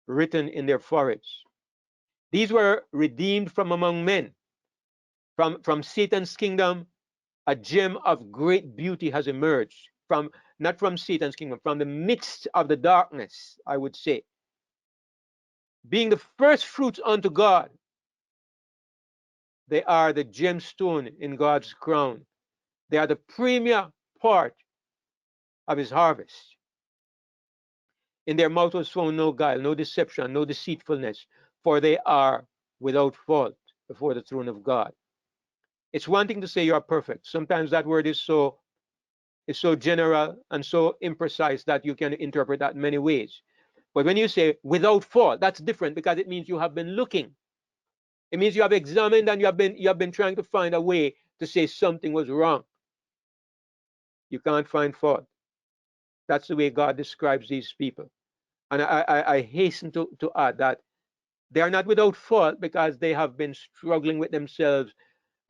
written in their foreheads. These were redeemed from among men. From Satan's kingdom, a gem of great beauty has emerged. Not from Satan's kingdom, from the midst of the darkness, I would say. Being the first fruits unto God, they are the gemstone in God's crown. They are the premier part of his harvest. In their mouth was found no guile, no deception, no deceitfulness, for they are without fault before the throne of God. It's one thing to say you are perfect. Sometimes that word is so general and so imprecise that you can interpret that in many ways. But when you say without fault, that's different, because it means you have been looking. It means you have examined, and you have been trying to find a way to say something was wrong. You can't find fault. That's the way God describes these people. And I hasten to add that they are not without fault, because they have been struggling with themselves,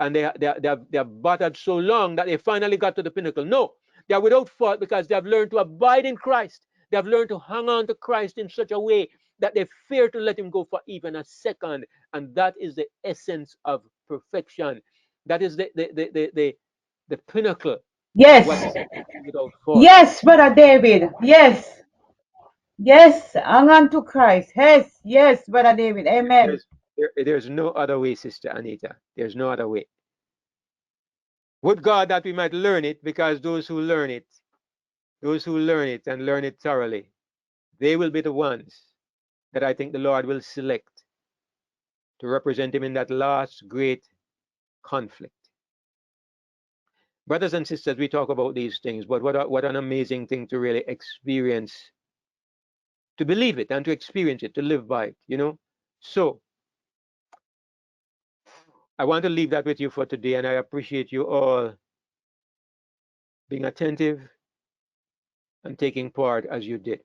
and they have battered so long that they finally got to the pinnacle. No, they are without fault because they have learned to abide in Christ. They have learned to hang on to Christ in such a way that they fear to let him go for even a second. And that is the essence of perfection. That is the pinnacle. Yes. Without fault. Yes, Brother David. Yes. Yes. Hang on to Christ. Yes. Yes, Brother David. Amen. There's no other way, Sister Anita. There's no other way. Would God that we might learn it, because those who learn it and learn it thoroughly, they will be the ones that I think the Lord will select to represent him in that last great conflict. Brothers and sisters, we talk about these things, but what an amazing thing to really experience, to believe it and to experience it, to live by it, you know? So I want to leave that with you for today, and I appreciate you all being attentive and taking part as you did.